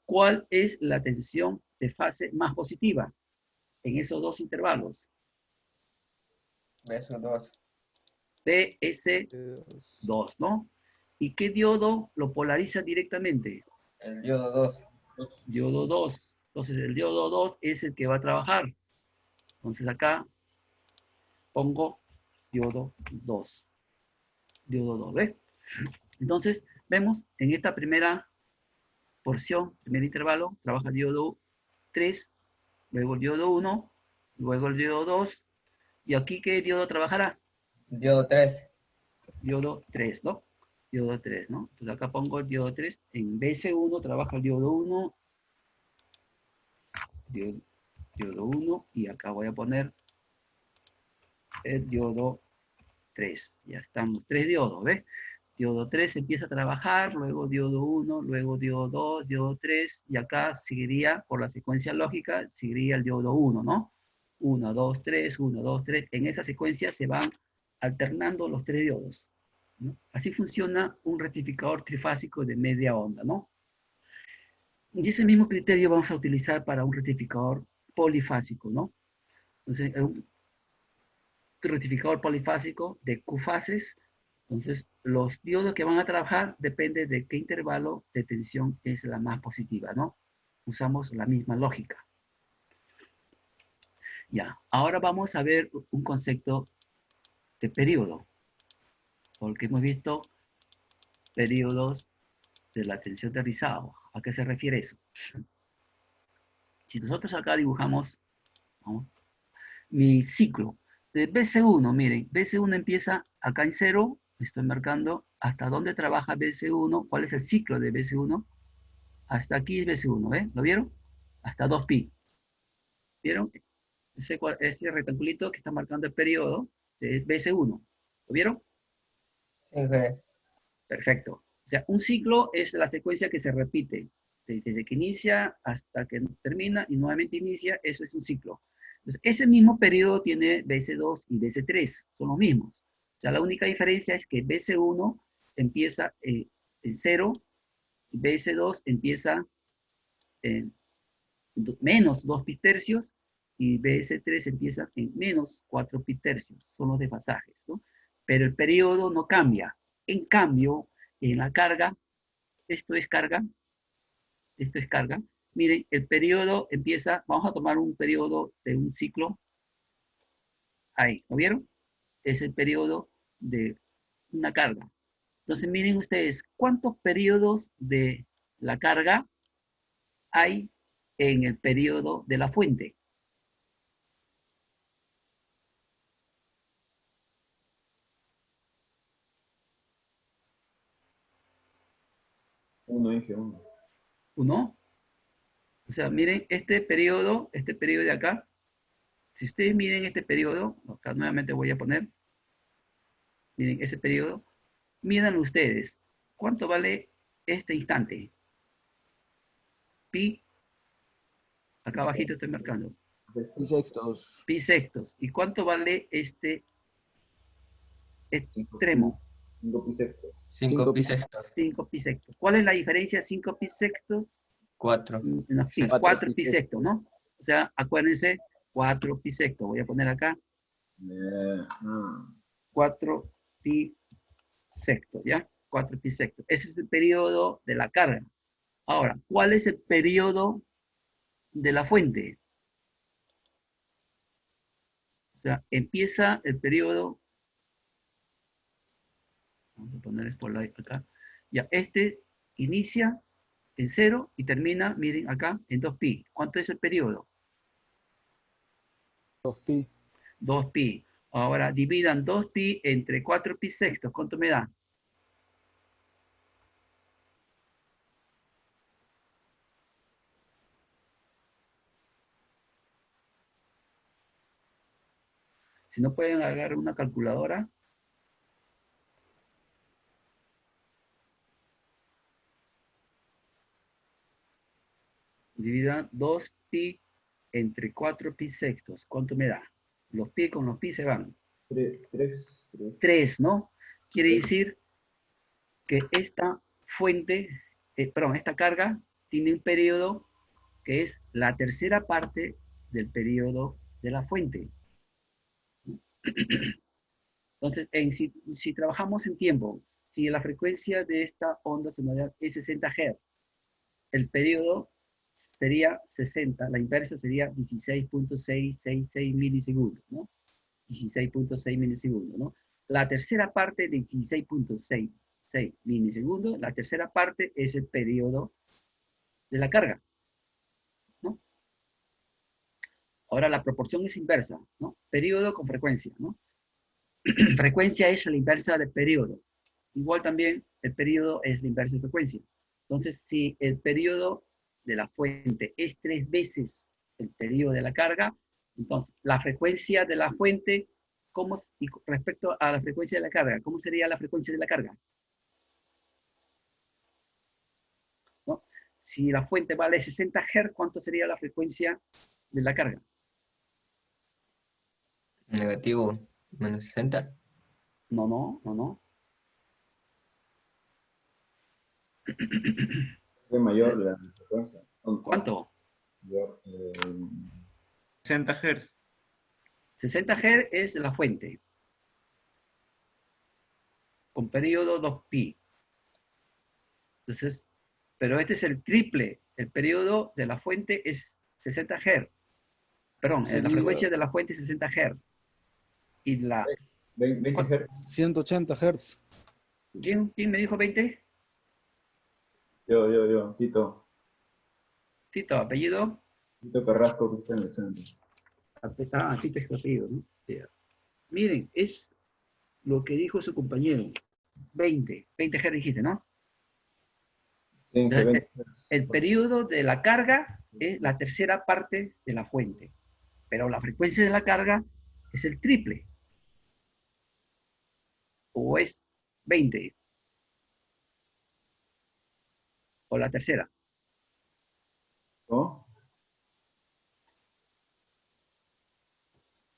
¿cuál es la tensión de fase más positiva en esos dos intervalos? B sub 2. BS2, ¿no? ¿Y qué diodo lo polariza directamente? El diodo 2. Diodo 2. Entonces el diodo 2 es el que va a trabajar. Entonces acá pongo diodo 2. Diodo 2, ¿ves? Entonces vemos en esta primera porción, primer intervalo, trabaja el diodo 3, luego el diodo 1, luego el diodo 2, y aquí ¿qué diodo trabajará? Diodo 3. Diodo 3, ¿no? Diodo 3, ¿no? Entonces acá pongo el diodo 3, en BC1 trabaja el diodo 1, diodo 1, y acá voy a poner el diodo 3. Ya estamos, 3 diodos, ¿ves? Diodo 3 empieza a trabajar, luego diodo 1, luego diodo 2, diodo 3, y acá seguiría, por la secuencia lógica, seguiría el diodo 1, ¿no? 1, 2, 3, 1, 2, 3. En esa secuencia se van alternando los 3 diodos, ¿no? Así funciona un rectificador trifásico de media onda, ¿no? Y ese mismo criterio vamos a utilizar para un rectificador polifásico, ¿no? Entonces, un rectificador polifásico de Q fases. Entonces, los diodos que van a trabajar depende de qué intervalo de tensión es la más positiva, ¿no? Usamos la misma lógica. Ya, ahora vamos a ver un concepto de periodo, porque hemos visto periodos de la tensión de rizado. ¿A qué se refiere eso? Si nosotros acá dibujamos, ¿no?, mi ciclo de BC1, miren, BC1 empieza acá en 0, estoy marcando hasta dónde trabaja BC1, cuál es el ciclo de BC1, hasta aquí es BC1, ¿ven? ¿Lo vieron? Hasta 2pi. ¿Vieron? Ese rectangulito que está marcando el periodo de BC1. ¿Lo vieron? Sí, G. Perfecto. O sea, un ciclo es la secuencia que se repite desde que inicia hasta que termina y nuevamente inicia, eso es un ciclo. Entonces, ese mismo periodo tiene BC2 y BC3, son los mismos. O sea, la única diferencia es que BC1 empieza en 0, y BC2 empieza en menos 2 pi tercios y BS3 empieza en menos 4 pi tercios, son los desfasajes, ¿no? Pero el periodo no cambia. En cambio, en la carga, esto es carga, esto es carga. Miren, el periodo empieza, vamos a tomar un periodo de un ciclo, ahí, ¿lo vieron? Es el periodo de una carga. Entonces, miren ustedes, ¿cuántos periodos de la carga hay en el periodo de la fuente? Uno, dije uno. ¿Uno? O sea, miren este periodo de acá. Si ustedes miren este periodo, acá nuevamente voy a poner, Miren, ese periodo. Midan ustedes. ¿Cuánto vale este instante? Pi. Acá abajito estoy marcando. Pi sextos. Pi sextos. ¿Y cuánto vale este extremo? 5 pi sextos. 5 pi sextos. 5 pi sextos. ¿Cuál es la diferencia de 5 pi sextos? 4. No, pi, Sexto. 4 pi sextos, ¿no? O sea, acuérdense, 4 pi sextos. Voy a poner acá 4 pi sextos, ¿ya? 4 pi sextos. Ese es el periodo de la carga. Ahora, ¿cuál es el periodo de la fuente? O sea, empieza el periodo. Vamos a poner spotlight acá. Ya, este inicia en 0 y termina, miren acá, en 2pi. ¿Cuánto es el periodo? 2pi. 2pi. Ahora dividan 2pi entre 4 pi sextos. ¿Cuánto me da? Si no pueden agarrar una calculadora. Divida 2pi entre 4 pi sextos. ¿Cuánto me da? Los pi con los pi se van. 3, ¿no? Quiere decir que esta fuente, esta carga tiene un periodo que es la tercera parte del periodo de la fuente. Entonces, si trabajamos en tiempo, si la frecuencia de esta onda sonora es 60 Hz, el periodo sería 60, la inversa sería 16.666 milisegundos, ¿no? 16.6 milisegundos, ¿no? La tercera parte de 16.66 milisegundos, la tercera parte es el periodo de la carga, ¿no? Ahora la proporción es inversa, ¿no? Periodo con frecuencia, ¿no? Frecuencia es la inversa del periodo. Igual también el periodo es la inversa de frecuencia. Entonces, si el periodo de la fuente es 3 veces el periodo de la carga, entonces la frecuencia de la fuente, y respecto a la frecuencia de la carga, ¿cómo sería la frecuencia de la carga? ¿No? Si la fuente vale 60 Hz, ¿cuánto sería la frecuencia de la carga? Negativo menos 60. No. Es mayor la frecuencia. ¿Cuánto? Mayor, 60 Hz. 60 Hz es la fuente, con periodo 2pi. Entonces, pero este es el triple. El periodo de la fuente es 60 Hz. Perdón, la Sería frecuencia de la fuente es 60 Hz. Y la... 20 Hz. 180 Hz. ¿Quién me dijo 20? Yo, Tito. Tito, apellido. Tito Carrasco, Cristian Alexander. Tito es apellido, ¿no? Miren, es lo que dijo su compañero. 20 Hz dijiste, ¿no? Sí, Entonces, 20 Hz. el periodo de la carga es la tercera parte de la fuente, pero la frecuencia de la carga es el triple. O es 20. O la tercera. ¿No?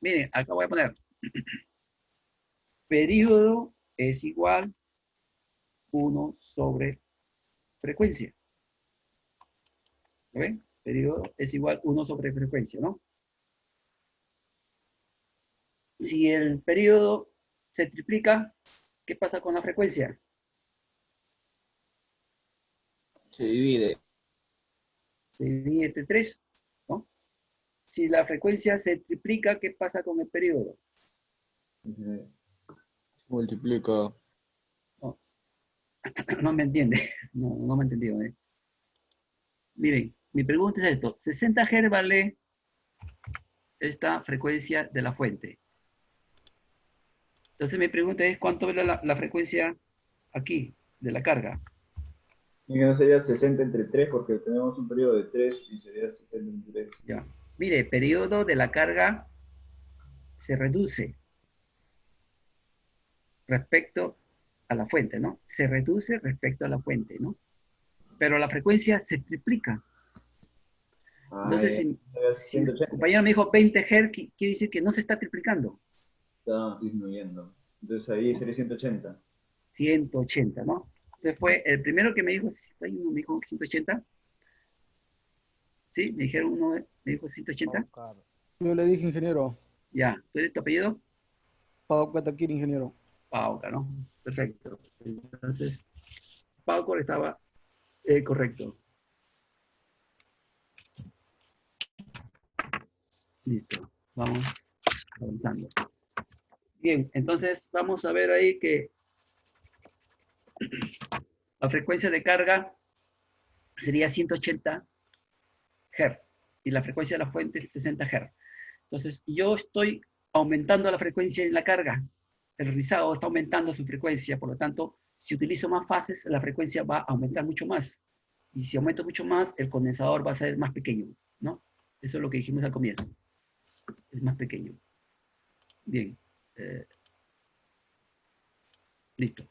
Miren, acá voy a poner. Periodo es igual 1 sobre frecuencia. ¿Lo ven? Periodo es igual 1 sobre frecuencia, ¿no? Si el periodo se triplica, ¿qué pasa con la frecuencia? Se divide. Se divide entre 3, ¿no? Si la frecuencia se triplica, ¿qué pasa con el periodo? Multiplica. No me entiende. No me he entendido. Miren, mi pregunta es esto. 60 Hz vale esta frecuencia de la fuente. Entonces mi pregunta es, ¿cuánto vale la frecuencia aquí, de la carga? Y que no sería 60 entre 3 porque tenemos un periodo de 3 y sería 60 entre 3. Ya. Mire, el periodo de la carga se reduce. respecto a la fuente, ¿no? Se reduce respecto a la fuente, ¿no? Pero la frecuencia se triplica. Entonces, si el 180 compañero me dijo 20 Hz, quiere decir que no se está triplicando. está disminuyendo. Entonces ahí sería 180. 180, ¿no? Entonces fue el primero que me dijo, hay uno me dijo 180. ¿Sí? Me dijeron uno, me dijo 180. Yo le dije, ingeniero. Ya, ¿tú eres tu apellido? Pauca Taquiri, ingeniero. Pauca, ¿no? Perfecto. Entonces, Pauca estaba correcto. Listo. Vamos avanzando. Bien, entonces vamos a ver ahí que la frecuencia de carga sería 180 Hz y la frecuencia de la fuente es 60 Hz. Entonces, yo estoy aumentando la frecuencia en la carga. El rizado está aumentando su frecuencia, por lo tanto, si utilizo más fases, la frecuencia va a aumentar mucho más. Y si aumento mucho más, el condensador va a ser más pequeño, ¿no? Eso es lo que dijimos al comienzo. Es más pequeño. Bien. Listo.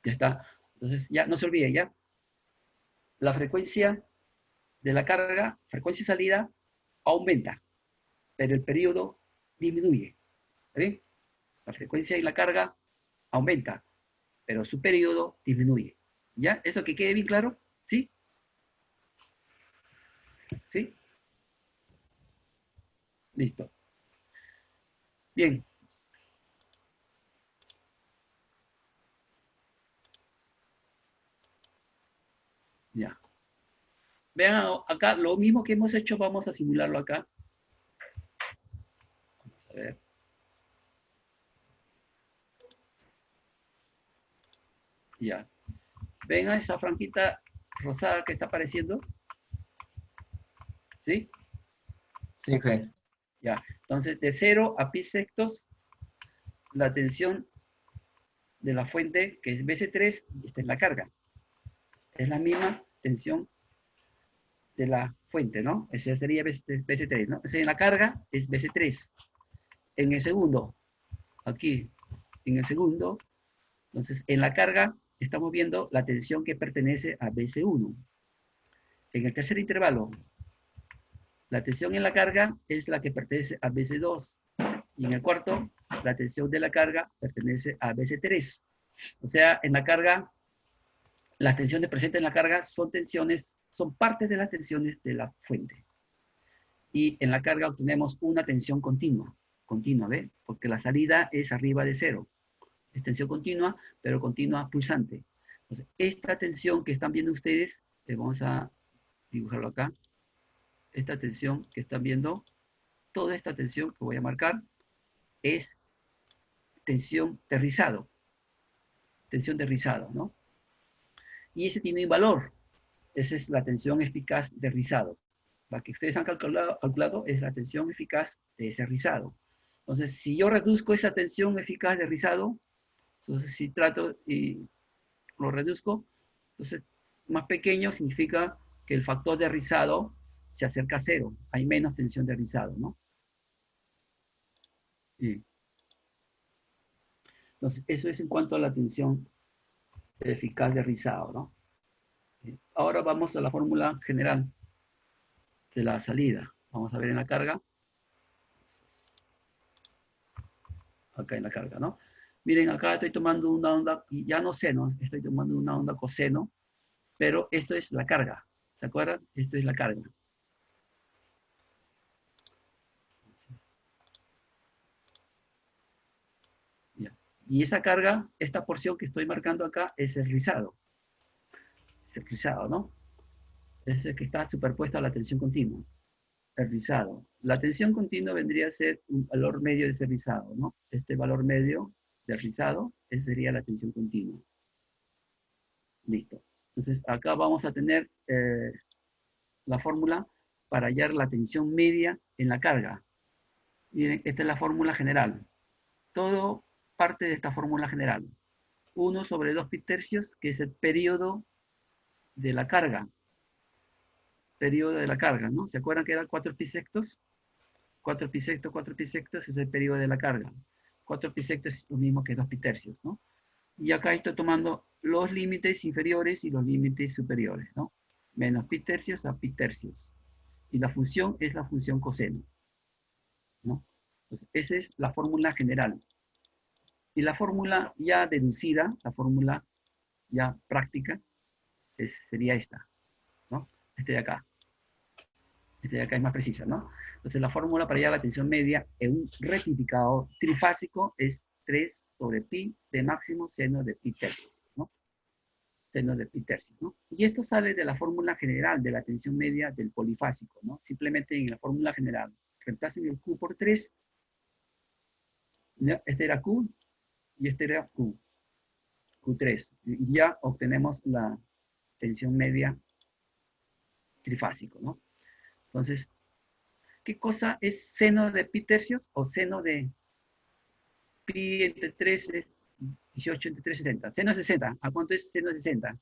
Ya está. Entonces, ya no se olvide, ¿ya? La frecuencia de la carga, frecuencia salida, aumenta, pero el periodo disminuye. ¿Está bien? La frecuencia y la carga aumenta, pero su periodo disminuye. ¿Ya? ¿Eso que quede bien claro? ¿Sí? ¿Sí? Listo. Bien. Ya. Vean acá, lo mismo que hemos hecho, vamos a simularlo acá. Vamos a ver. Ya. Ven a esa franquita rosada que está apareciendo. ¿Sí? Sí, G. Ya. Entonces, de 0 a pi sextos, la tensión de la fuente, que es BC3, esta es la carga. Es la misma tensión de la fuente, ¿no? Ese sería BC3, ¿no? Entonces, en la carga es BC3. En el segundo, aquí, en el segundo, entonces, en la carga estamos viendo la tensión que pertenece a BC1. En el tercer intervalo, la tensión en la carga es la que pertenece a BC2. Y en el cuarto, la tensión de la carga pertenece a BC3. O sea, en la carga, las tensiones presentes en la carga son tensiones, son partes de las tensiones de la fuente. Y en la carga obtenemos una tensión continua, ¿ve? Porque la salida es arriba de 0. Es tensión continua, pero continua pulsante. Entonces, esta tensión que están viendo ustedes, vamos a dibujarlo acá, esta tensión que están viendo, toda esta tensión que voy a marcar, es tensión de rizado. Tensión de rizado, ¿no? Y ese tiene un valor. Esa es la tensión eficaz de rizado. La que ustedes han calculado es la tensión eficaz de ese rizado. Entonces, si yo reduzco esa tensión eficaz de rizado, entonces si trato y lo reduzco, entonces más pequeño significa que el factor de rizado se acerca a 0. Hay menos tensión de rizado, ¿no? Bien. Entonces, eso es en cuanto a la tensión eficaz de rizado, ¿no? Ahora vamos a la fórmula general de la salida. Vamos a ver en la carga. Acá en la carga, ¿no? Miren, acá estoy tomando una onda, y ya no seno, estoy tomando una onda coseno, pero esto es la carga. ¿Se acuerdan? Esto es la carga. Ya. Y esa carga, esta porción que estoy marcando acá, es el rizado. Es el rizado, ¿no? Es el que está superpuesto a la tensión continua. El rizado. La tensión continua vendría a ser un valor medio de ese rizado, ¿no? Este valor medio del rizado, esa sería la tensión continua. Listo. Entonces, acá vamos a tener la fórmula para hallar la tensión media en la carga. Miren, esta es la fórmula general. Todo parte de esta fórmula general. 1 sobre 2 pi tercios, que es el periodo de la carga. Periodo de la carga, ¿no? ¿Se acuerdan que eran 4 pi sextos? 4 pi sextos es el periodo de la carga. 4 pi sextos es lo mismo que 2 pi tercios, ¿no? Y acá estoy tomando los límites inferiores y los límites superiores, ¿no? Menos pi tercios a pi tercios. Y la función es la función coseno, ¿no? Entonces, esa es la fórmula general. Y la fórmula ya deducida, la fórmula ya práctica, sería esta, ¿no? Este de acá. Este de acá es más precisa, ¿no? Entonces la fórmula para hallar la tensión media en un rectificador trifásico es 3 sobre pi de máximo seno de pi tercios, ¿no? Seno de pi tercios, ¿no? Y esto sale de la fórmula general de la tensión media del polifásico, ¿no? Simplemente en la fórmula general reemplacen el Q por 3, ¿ya? Este era Q y este era Q. Q3. Y ya obtenemos la tensión media trifásico, ¿no? Entonces, ¿qué cosa es seno de pi tercios o seno de pi entre 13, 18 entre 3, 60? Seno de 60. ¿A cuánto es seno de 60?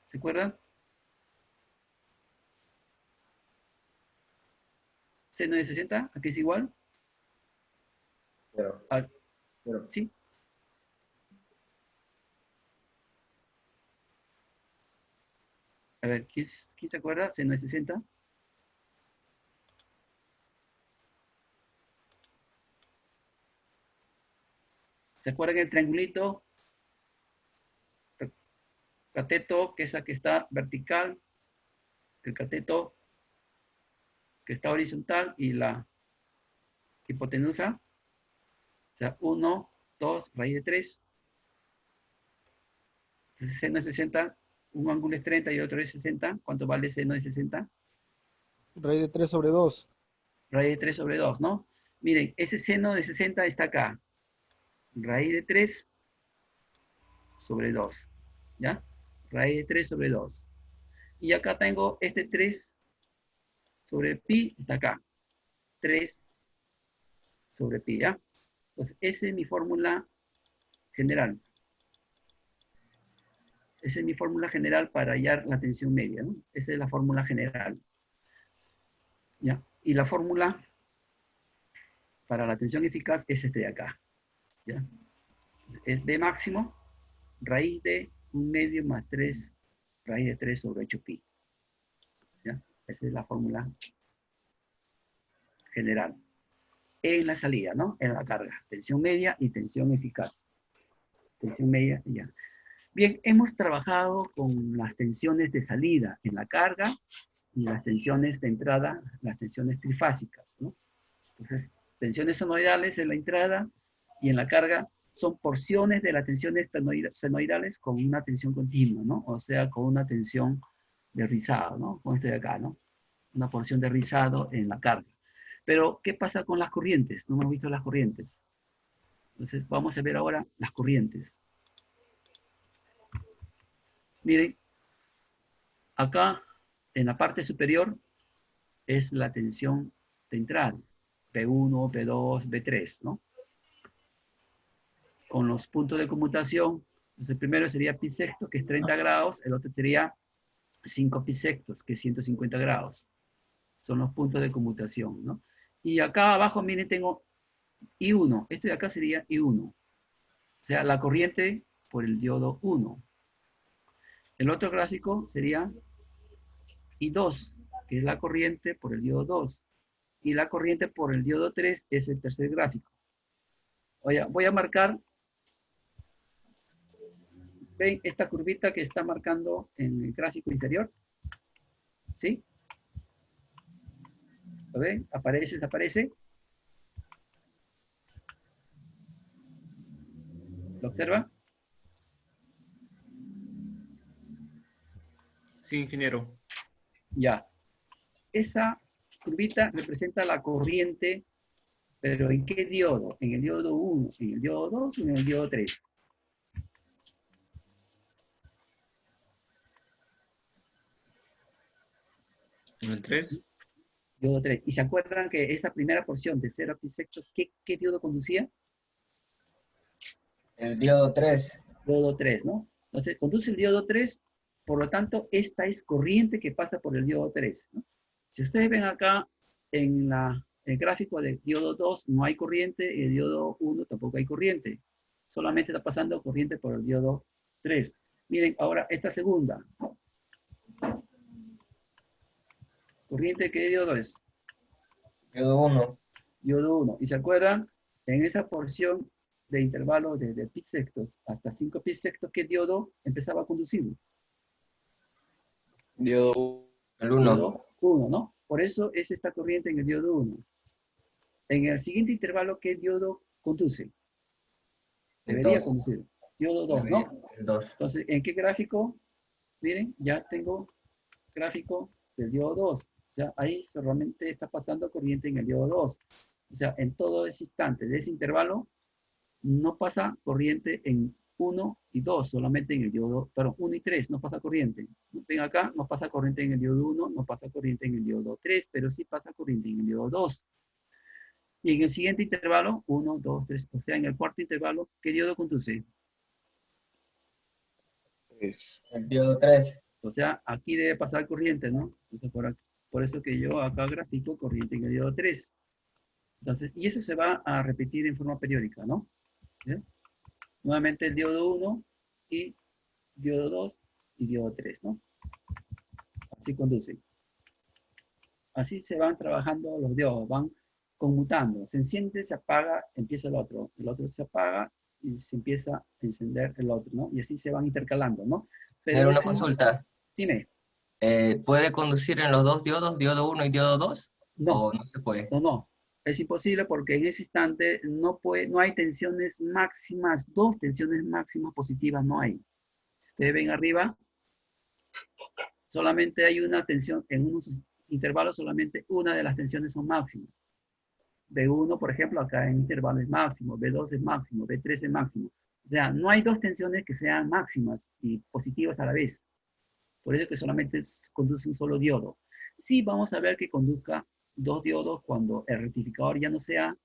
¿Se acuerdan? Seno de 60, ¿a qué es igual? Pero, ¿Sí? A ver, ¿quién se acuerda? Seno de 60. ¿Se acuerdan el triangulito? Cateto, que es la que está vertical, el cateto que está horizontal y la hipotenusa. O sea, 1, 2, raíz de 3. Entonces, seno de 60, un ángulo es 30 y otro es 60. ¿Cuánto vale seno de 60? Raíz de 3 sobre 2. Raíz de 3 sobre 2, ¿no? Miren, ese seno de 60 está acá. Raíz de 3 sobre 2. ¿Ya? Raíz de 3 sobre 2. Y acá tengo este 3 sobre pi, está acá. 3 sobre pi, ¿ya? Entonces, esa es mi fórmula general. Esa es mi fórmula general para hallar la tensión media, ¿no? Esa es la fórmula general. ¿Ya? Y la fórmula para la tensión eficaz es este de acá. ¿Ya? Es B máximo, raíz de 1/2 más 3, raíz de 3 sobre 8 pi. ¿Ya? Esa es la fórmula general. En la salida, ¿no? En la carga. Tensión media y tensión eficaz. Tensión media y ya. Bien, hemos trabajado con las tensiones de salida en la carga y las tensiones de entrada, las tensiones trifásicas, ¿no? Entonces, tensiones senoidales en la entrada y en la carga son porciones de las tensiones senoidales con una tensión continua, ¿no? O sea, con una tensión de rizado, ¿no? Como esto de acá, ¿no? Una porción de rizado en la carga. Pero, ¿qué pasa con las corrientes? No hemos visto las corrientes. Entonces, vamos a ver ahora las corrientes. Miren, acá en la parte superior es la tensión de entrada, P1, P2, B3, ¿no? Con los puntos de conmutación, entonces el primero sería pi sexto, que es 30 grados, el otro sería 5 pi sextos, que es 150 grados. Son los puntos de conmutación, ¿no? Y acá abajo, miren, tengo I1, esto de acá sería I1, o sea, la corriente por el diodo 1. El otro gráfico sería I2, que es la corriente por el diodo 2. Y la corriente por el diodo 3 es el tercer gráfico. Oye, voy a marcar, ¿ven esta curvita que está marcando en el gráfico inferior? ¿Sí? ¿Lo ven? ¿Aparece, desaparece? ¿Lo observa? Sí, ingeniero. Ya. Esa curvita representa la corriente, pero ¿en qué diodo? ¿En el diodo 1, en el diodo 2 o en el diodo 3? En el 3. Diodo 3. ¿Y se acuerdan que esa primera porción de 0 pi sexto, qué diodo conducía? El diodo 3. Diodo 3, ¿no? Entonces, conduce el diodo 3, por lo tanto, esta es corriente que pasa por el diodo 3, ¿no? Si ustedes ven acá en la el gráfico de diodo 2 no hay corriente, y el diodo 1 tampoco hay corriente. Solamente está pasando corriente por el diodo 3. Miren, ahora esta segunda. ¿Corriente qué diodo es? Diodo 1. Diodo 1. ¿Y se acuerdan? En esa porción de intervalo de pi sextos hasta 5 pi sextos, ¿qué diodo empezaba a conducir? Diodo el 1. Diodo 1, ¿no? Por eso es esta corriente en el diodo 1. En el siguiente intervalo, ¿qué diodo conduce? Debería conducir. Diodo 2, ¿no? El 2. Entonces, ¿en qué gráfico? Miren, ya tengo gráfico del diodo 2. O sea, ahí solamente está pasando corriente en el diodo 2. O sea, en todo ese instante de ese intervalo, no pasa corriente en 1 y 2, solamente en el diodo, perdón, 1 y 3 no pasa corriente. Ven acá, no pasa corriente en el diodo 1, no pasa corriente en el diodo 3, pero sí pasa corriente en el diodo 2. Y en el siguiente intervalo, 1, 2, 3, o sea, en el cuarto intervalo, ¿qué diodo conduce? El diodo 3. O sea, aquí debe pasar corriente, ¿no? Entonces, por eso que yo acá grafico corriente en el diodo 3. Entonces, y eso se va a repetir en forma periódica, ¿no? ¿Bien? Nuevamente el diodo 1 y diodo 2 y diodo 3, ¿no? Así conducen. Así se van trabajando los diodos, van conmutando. Se enciende, se apaga, empieza el otro se apaga y se empieza a encender el otro, ¿no? Y así se van intercalando, ¿no? Pero una consulta. Dime. ¿Puede conducir en los dos diodos, diodo 1 y diodo 2? No. ¿O no se puede? No. Es imposible porque en ese instante no hay tensiones máximas, 2 tensiones máximas positivas no hay. Si ustedes ven arriba, solamente hay una tensión, en unos intervalos solamente una de las tensiones son máximas. B1, por ejemplo, acá en intervalo es máximo, B2 es máximo, B3 es máximo. O sea, no hay 2 tensiones que sean máximas y positivas a la vez. Por eso que solamente conduce un solo diodo. Sí vamos a ver que conduzca 2 diodos cuando el rectificador ya no sea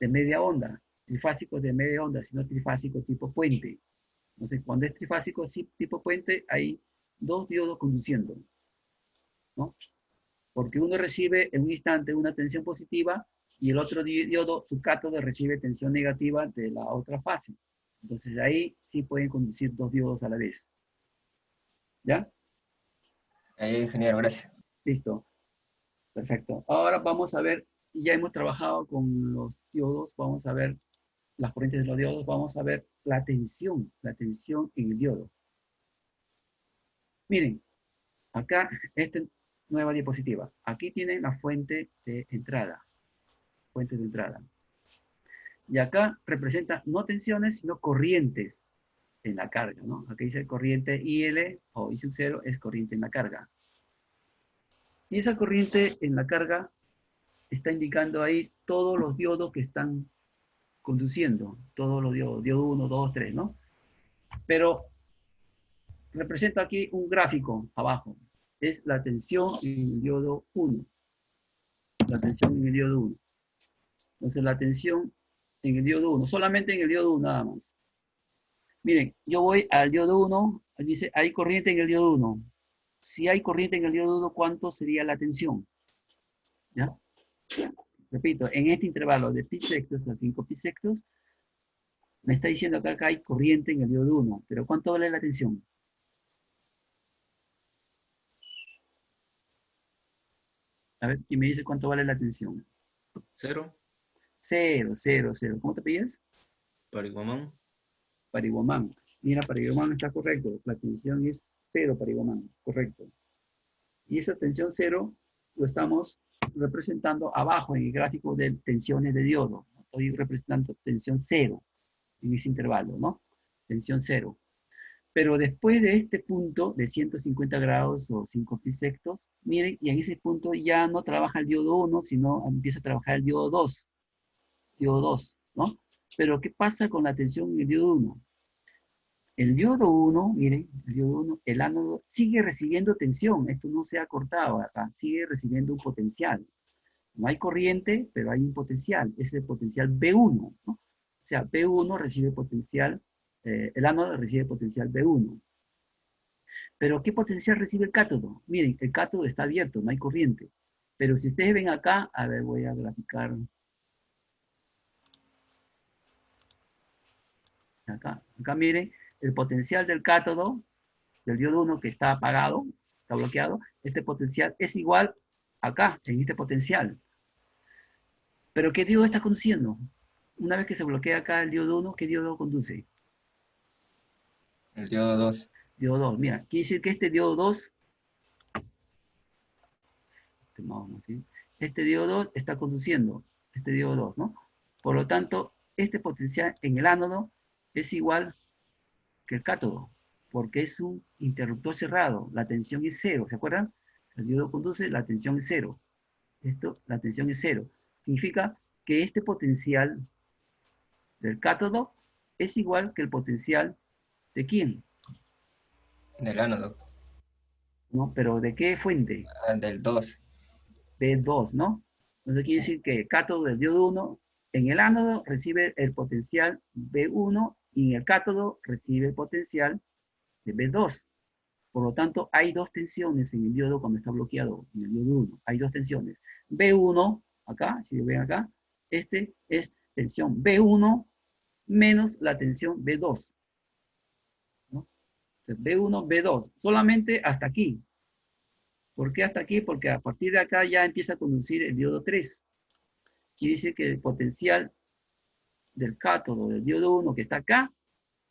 de media onda, trifásico de media onda, sino trifásico tipo puente. Entonces, cuando es trifásico tipo puente, hay 2 diodos conduciendo, ¿no? Porque uno recibe en un instante una tensión positiva y el otro diodo, su cátodo, recibe tensión negativa de la otra fase. Entonces, ahí sí pueden conducir 2 diodos a la vez. ¿Ya? Ingeniero, gracias. Listo. Perfecto. Ahora vamos a ver, ya hemos trabajado con los diodos, vamos a ver las corrientes de los diodos, vamos a ver la tensión en el diodo. Miren, acá, esta nueva diapositiva. Aquí tienen la fuente de entrada. Y acá representa no tensiones, sino corrientes en la carga, ¿no? Aquí dice corriente IL o I sub 0 es corriente en la carga. Y esa corriente en la carga está indicando ahí todos los diodos que están conduciendo, todos los diodos, diodo 1, 2, 3, ¿no? Pero representa aquí un gráfico abajo. Es la tensión en el diodo 1. La tensión en el diodo 1. Entonces la tensión en el diodo 1, solamente en el diodo 1 nada más. Miren, yo voy al diodo 1, dice, hay corriente en el diodo 1. Si hay corriente en el diodo 1, ¿cuánto sería la tensión? ¿Ya? Repito, en este intervalo de pi sextos a 5 pi sextos, me está diciendo acá que hay corriente en el diodo 1, pero ¿cuánto vale la tensión? A ver, ¿quién me dice cuánto vale la tensión? 0. 0, 0, 0. ¿Cómo te pillas? Pariguamán. Pariguamán. Mira, Pariguamán está correcto. La tensión es 0, Pariguamán. Correcto. Y esa tensión 0 lo estamos representando abajo en el gráfico de tensiones de diodo. Estoy representando tensión 0 en ese intervalo, ¿no? Tensión 0. Pero después de este punto de 150 grados o 5 pi sextos, miren, y en ese punto ya no trabaja el diodo 1, sino empieza a trabajar el diodo 2. Diodo 2, ¿no? Pero ¿qué pasa con la tensión en el diodo 1? El diodo 1, miren, el diodo 1, el ánodo sigue recibiendo tensión. Esto no se ha cortado acá, sigue recibiendo un potencial. No hay corriente, pero hay un potencial. Es el potencial B1, ¿no? O sea, B1 recibe potencial, el ánodo recibe potencial B1. Pero ¿qué potencial recibe el cátodo? Miren, el cátodo está abierto, no hay corriente. Pero si ustedes ven acá, a ver, voy a graficar. Acá miren, el potencial del cátodo, del diodo 1 que está apagado, está bloqueado, este potencial es igual acá, en este potencial. Pero ¿qué diodo está conduciendo? Una vez que se bloquea acá el diodo 1, ¿qué diodo conduce? El diodo 2. Diodo 2. Mira, quiere decir que este diodo 2, este diodo 2 está conduciendo, este diodo 2, ¿no? Por lo tanto, este potencial en el ánodo es igual que el cátodo, porque es un interruptor cerrado, la tensión es cero, ¿se acuerdan? El diodo conduce, la tensión es cero. Esto, la tensión es cero. Significa que este potencial del cátodo es igual que el potencial ¿de quién? Del ánodo. ¿No? Pero ¿de qué fuente? Del 2. B2, ¿no? Entonces quiere decir que el cátodo del diodo 1 en el ánodo recibe el potencial B1 y en el cátodo recibe el potencial de B2. Por lo tanto, hay dos tensiones en el diodo cuando está bloqueado en el diodo 1. Hay dos tensiones. B1, acá, si ven acá, este es tensión B1 menos la tensión B2. ¿No? Entonces, B1, B2, solamente hasta aquí. ¿Por qué hasta aquí? Porque a partir de acá ya empieza a conducir el diodo 3. Quiere decir que el potencial del cátodo del diodo 1 que está acá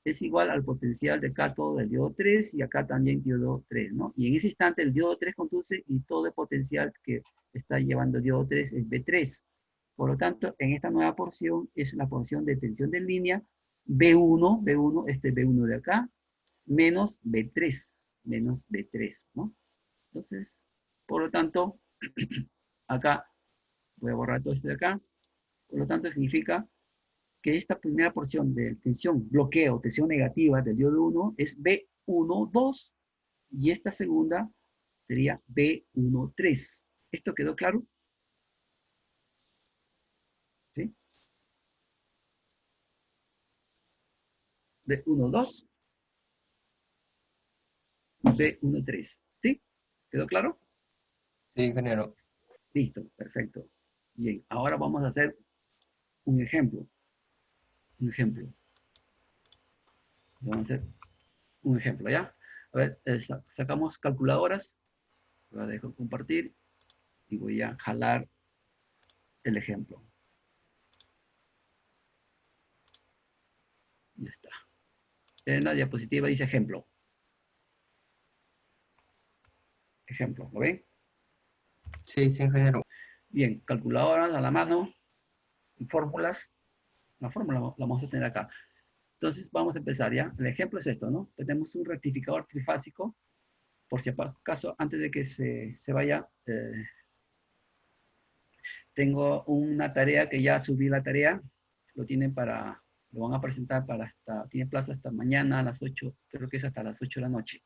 es igual al potencial del cátodo del diodo 3 y acá también diodo 3, ¿no? Y en ese instante el diodo 3 conduce y todo el potencial que está llevando el diodo 3 es B3. Por lo tanto, en esta nueva porción es la porción de tensión de línea B1, este B1 de acá, menos B3, ¿no? Entonces, por lo tanto, acá, voy a borrar todo esto de acá, por lo tanto significa que esta primera porción de tensión, bloqueo, tensión negativa del diodo 1 es B1,2 y esta segunda sería B1,3. ¿Esto quedó claro? ¿Sí? B1,2, B1,3. ¿Sí? ¿Quedó claro? Sí, ingeniero. Listo, perfecto. Bien, ahora vamos a hacer un ejemplo. Un ejemplo. Vamos a hacer un ejemplo, ¿ya? A ver, sacamos calculadoras. Voy a dejar compartir y voy a jalar el ejemplo. Ya está. En la diapositiva dice ejemplo. Ejemplo, ¿lo ven? Sí, sí, ingeniero. Bien, calculadoras a la mano, y fórmulas. La fórmula la vamos a tener acá. Entonces vamos a empezar ya. El ejemplo es esto, ¿no? Tenemos un rectificador trifásico. Por si acaso, antes de que se vaya, tengo una tarea que ya subí la tarea. Lo van a presentar tiene plazo hasta mañana a las 8, creo que es hasta las 8 de la noche,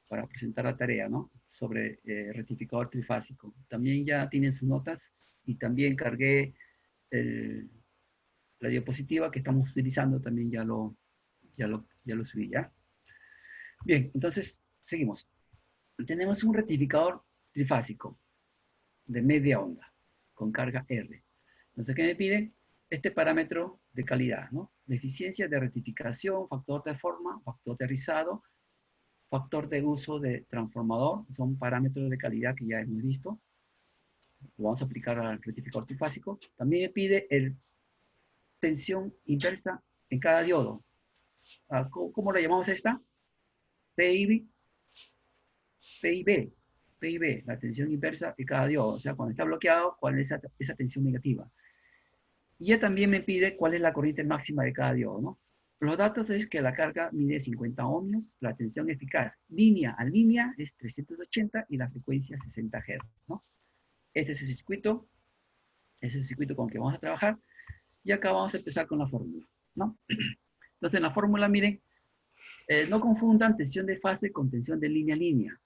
para presentar la tarea, ¿no? Sobre rectificador trifásico. También ya tienen sus notas y también cargué la diapositiva que estamos utilizando, también ya lo subí, ¿ya? Bien, entonces, seguimos. Tenemos un rectificador trifásico de media onda, con carga R. Entonces, ¿qué me pide? Este parámetro de calidad, ¿no? De eficiencia de rectificación, factor de forma, factor de rizado, factor de uso de transformador, son parámetros de calidad que ya hemos visto. Lo vamos a aplicar al rectificador trifásico. También me pide el tensión inversa en cada diodo. ¿Cómo la llamamos esta? PIB, la tensión inversa de cada diodo. O sea, cuando está bloqueado, ¿cuál es esa tensión negativa? Y ya también me pide cuál es la corriente máxima de cada diodo, ¿no? Los datos es que la carga mide 50 ohmios, la tensión eficaz línea a línea es 380 y la frecuencia 60 Hz, ¿no? Este es el circuito con el que vamos a trabajar. Y acá vamos a empezar con la fórmula, ¿no? Entonces, en la fórmula, miren, no confundan tensión de fase con tensión de línea a línea.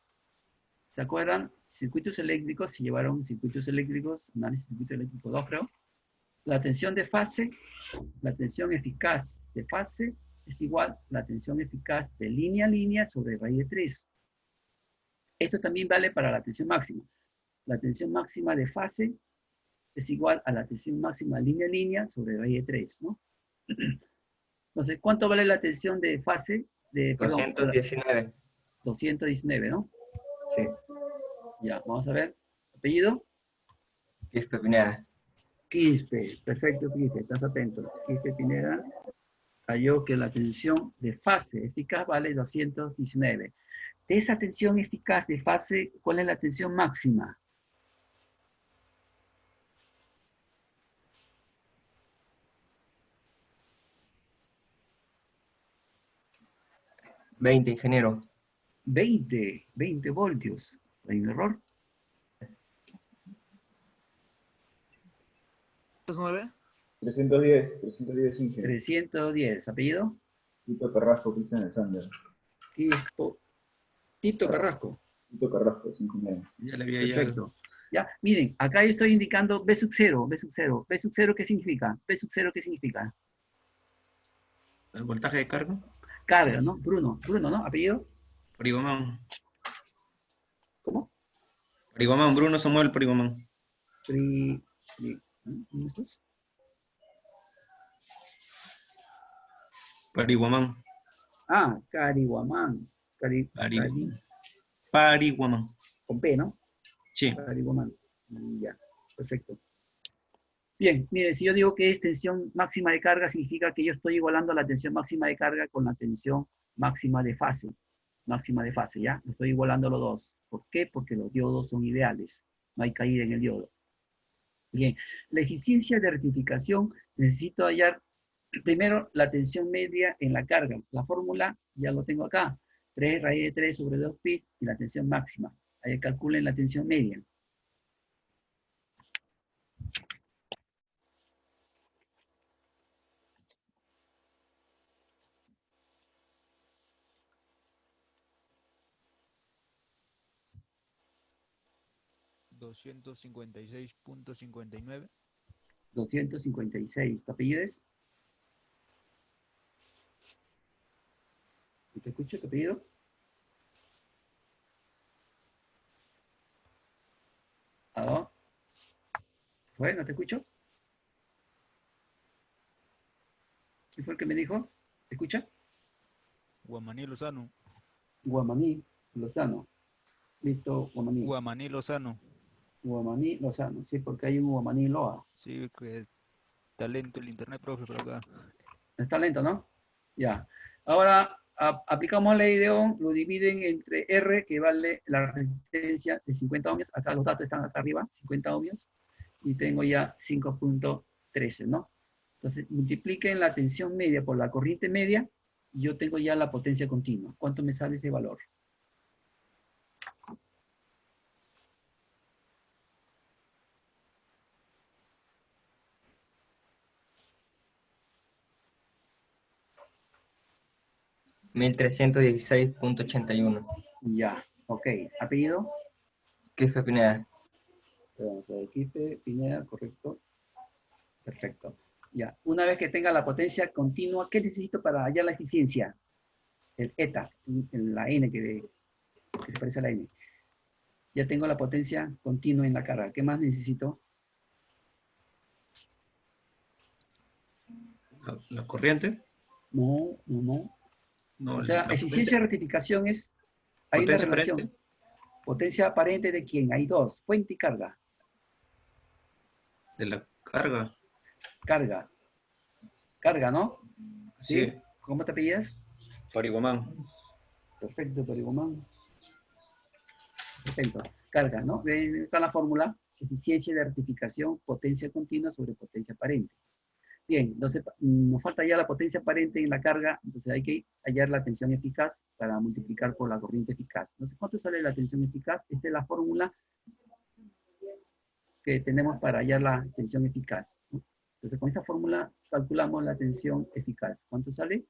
¿Se acuerdan? Circuitos eléctricos, se llevaron circuitos eléctricos, análisis circuito eléctrico 2, creo. La tensión de fase, la tensión eficaz de fase es igual a la tensión eficaz de línea a línea sobre raíz de 3. Esto también vale para la tensión máxima. la tensión máxima de fase es igual a la tensión máxima línea a línea sobre raíz de 3, ¿no? Entonces, ¿cuánto vale la tensión de fase? Perdón, 219. 219, ¿no? Sí. Ya, vamos a ver. ¿Apellido? Quispe Pineda. Quispe, perfecto, Quispe, estás atento. Quispe Pineda halló que la tensión de fase eficaz vale 219. De esa tensión eficaz de fase, ¿cuál es la tensión máxima? ¿20, ingeniero? 20 voltios. ¿Hay un error? 9. 310 Inge. 310. ¿Apellido? Tito Carrasco, Cristian Alexander. Tito Carrasco. Tito Carrasco, 5-9. Ya le había hallado. Perfecto. Ya, miren, acá yo estoy indicando B sub 0, B sub 0. ¿B sub 0 qué significa? ¿B sub 0 qué significa? ¿El voltaje de carga? Carga, ¿no? Bruno, ¿no? ¿Apellido? Pariguamán. ¿Cómo? Pariguamán, Bruno Samuel Pariguamán. ¿Dónde estás? Pariguamán. Ah, Carihuamán. Pariguamán. Pariguamán. Con P, ¿no? Sí. Carihuamán. Ya, perfecto. Bien, mire, si yo digo que es tensión máxima de carga, significa que yo estoy igualando la tensión máxima de carga con la tensión máxima de fase. Máxima de fase, ¿ya? Estoy igualando los dos. ¿Por qué? Porque los diodos son ideales. No hay caída en el diodo. Bien, la eficiencia de rectificación, necesito hallar primero la tensión media en la carga. La fórmula ya lo tengo acá. 3 raíz de 3 sobre 2pi y la tensión máxima. Ahí calculen la tensión media. $256.59. 256. ¿Te apellides? ¿Te escucho? ¿Te apellido? ¿Aló? ¿Fue? ¿No te escucho? ¿Quién fue el que me dijo? ¿Te escucha? Guamaní Lozano. Guamaní Lozano. Listo, Guamaní. Guamaní Lozano. Guamaní Lozano. Sí, porque hay un Guamaní Loa. Sí, que está lento el internet, profe, por acá. Está lento, ¿no? Ya. Ahora aplicamos la ley de Ohm, lo dividen entre R, que vale la resistencia de 50 ohmios. Acá los datos están acá arriba, 50 ohmios. Y tengo ya 5.13, ¿no? Entonces, multipliquen la tensión media por la corriente media, y yo tengo ya la potencia continua. ¿Cuánto me sale ese valor? $1,316.81. Ya, ok. ¿Apellido? Quispe Pineda. Vamos a ver, Quispe, Pineda, correcto. Perfecto. Ya, una vez que tenga la potencia continua, ¿qué necesito para hallar la eficiencia? El eta, la n que se parece a la n. Ya tengo la potencia continua en la carga. ¿Qué más necesito? La corriente. No. No, O sea, la eficiencia de rectificación es, hay una potencia relación. aparente. Potencia aparente de quién? Hay dos, fuente y carga. De la carga. Carga, ¿no? Sí. ¿Cómo te apellidas? Pariguamán. Perfecto, Perigomán. Perfecto. Carga, ¿no? Está la fórmula. Eficiencia de rectificación, potencia continua sobre potencia aparente. Bien, entonces nos falta ya la potencia aparente en la carga, entonces hay que hallar la tensión eficaz para multiplicar por la corriente eficaz. Entonces, ¿cuánto sale la tensión eficaz? Esta es la fórmula que tenemos para hallar la tensión eficaz, ¿no? Entonces, con esta fórmula calculamos la tensión eficaz. ¿Cuánto sale?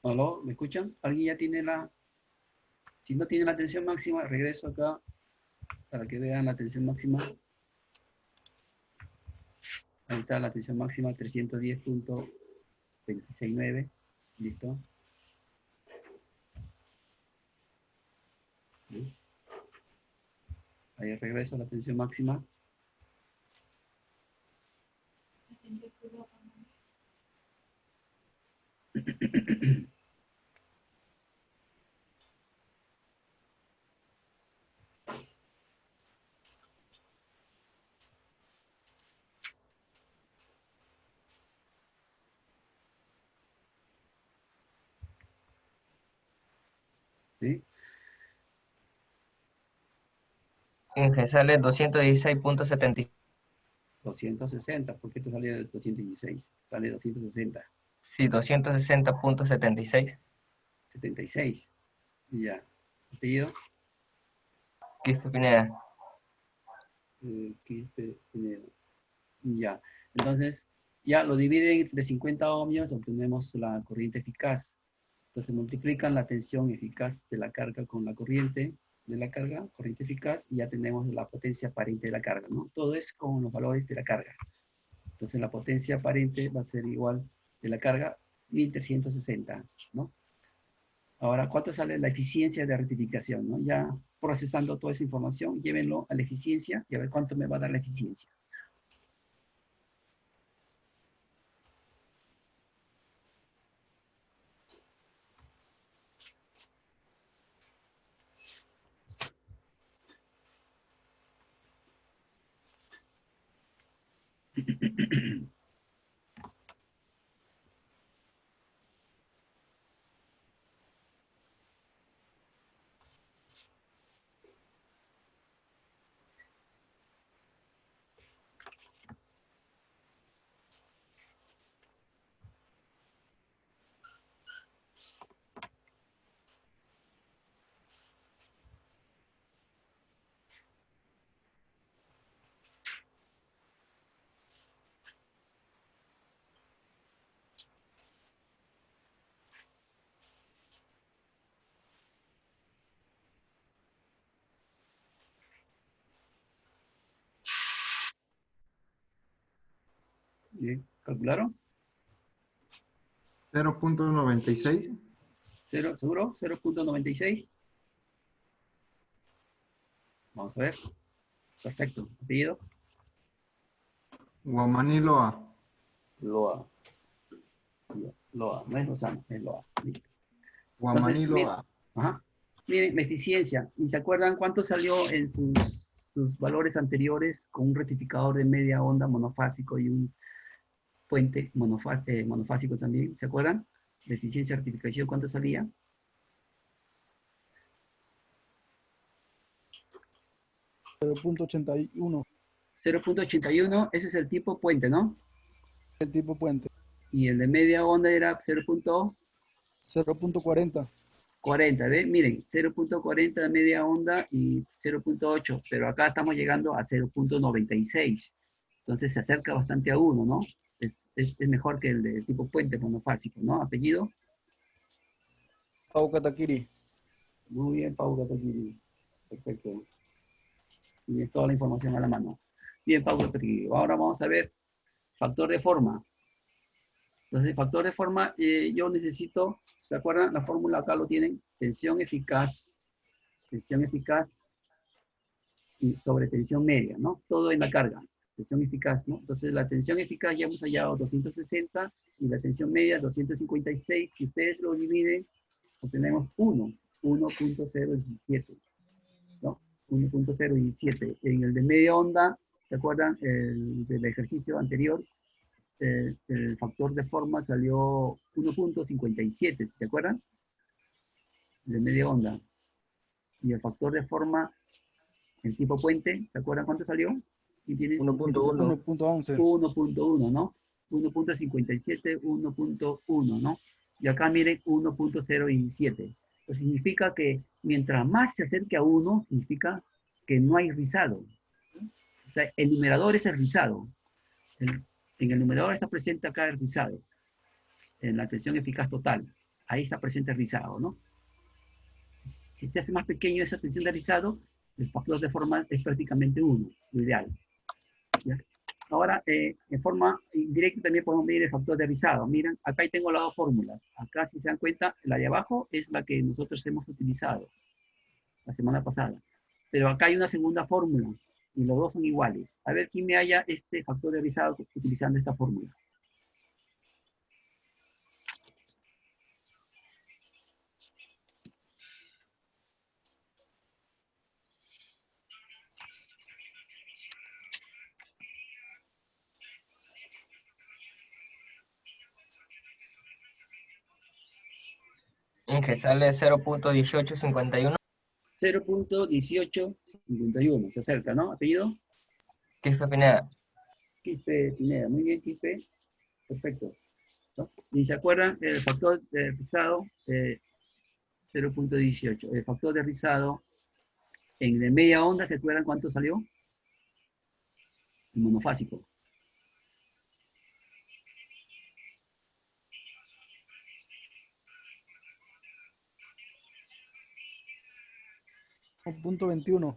¿Aló? ¿Me escuchan? ¿Alguien ya tiene la... Si no tiene la tensión máxima, regreso acá para que vean la tensión máxima. Ahí está la tensión máxima, 310.269. Listo. ¿Sí? Ahí regreso a la tensión máxima. ¿Sí? Inge, sale 216.70. 260. ¿Por qué te salió de 216? Sale 260. Sí, 260.76. 76. Ya. ¿Apellido? Quispe Pineda. Quispe Pineda. Ya. Entonces, ya lo dividen entre 50 ohmios, obtenemos la corriente eficaz. Entonces multiplican la tensión eficaz de la carga con la corriente de la carga, corriente eficaz, y ya tenemos la potencia aparente de la carga, ¿no? Todo es con los valores de la carga. Entonces la potencia aparente va a ser igual de la carga, 1360, ¿no? Ahora, ¿cuánto sale la eficiencia de rectificación, no? Ya procesando toda esa información, llévenlo a la eficiencia y a ver cuánto me va a dar la eficiencia. Bien, ¿calcularon? 0.96. ¿Cero, seguro? 0.96. Vamos a ver. Perfecto. ¿Apellido? Guamaní Loa. Loa. Loa. No es Lozano, es Loa. Listo. Guamaní Entonces, miren, Loa. ajá. Miren la eficiencia. ¿Y se acuerdan cuánto salió en sus valores anteriores con un rectificador de media onda monofásico y un puente monofásico también? ¿Se acuerdan? La eficiencia de rectificación, ¿cuánto salía? 0.81, 0.81, ese es el tipo puente, ¿no? el tipo puente. Y el de media onda era 0.40. 40, ¿ven? Miren, 0.40 de media onda y 0.8, pero acá estamos llegando a 0.96. Entonces se acerca bastante a 1, ¿no? Es mejor que el de tipo puente monofásico, ¿no? ¿Apellido? Pau Katakiri. Muy bien, Pau Katakiri. Perfecto. Tienes toda la información a la mano. Bien, Pau Katakiri. Ahora vamos a ver factor de forma. Entonces, factor de forma, yo necesito, ¿se acuerdan? La fórmula acá lo tienen, tensión eficaz y sobre tensión media, ¿no? Todo en la carga, tensión eficaz, ¿no? Entonces, la tensión eficaz ya hemos hallado 260 y la tensión media 256. Si ustedes lo dividen, obtenemos 1.017, ¿no? 1.017. En el de media onda, ¿se acuerdan? El del ejercicio anterior, el factor de forma salió 1.57, ¿se acuerdan? De media onda. Y el factor de forma, el tipo puente, ¿se acuerdan cuánto salió? Y tiene 1.1. 1.11. 1.1, ¿no? 1.57, 1.1, ¿no? Y acá miren 1.017. Pues significa que mientras más se acerque a 1, significa que no hay rizado. O sea, el numerador es el rizado. En el numerador está presente acá el rizado. En la tensión eficaz total. Ahí está presente el rizado, ¿no? Si se hace más pequeño esa tensión de rizado, el factor de forma es prácticamente 1, lo ideal. ¿Ya? Ahora, en forma indirecta también podemos medir el factor de rizado. Miren, acá tengo las dos fórmulas. Acá, si se dan cuenta, la de abajo es la que nosotros hemos utilizado la semana pasada. Pero acá hay una segunda fórmula y los dos son iguales. A ver quién me halla este factor de rizado utilizando esta fórmula. Que sale 0.1851. 0.1851, se acerca, ¿no? ¿Apellido? Quispe Pineda. Quispe Pineda, muy bien, Quispe. Perfecto. ¿No? Y se acuerdan, el factor de rizado, 0.18. El factor de rizado en de media onda, ¿se acuerdan cuánto salió? El monofásico. Punto 21.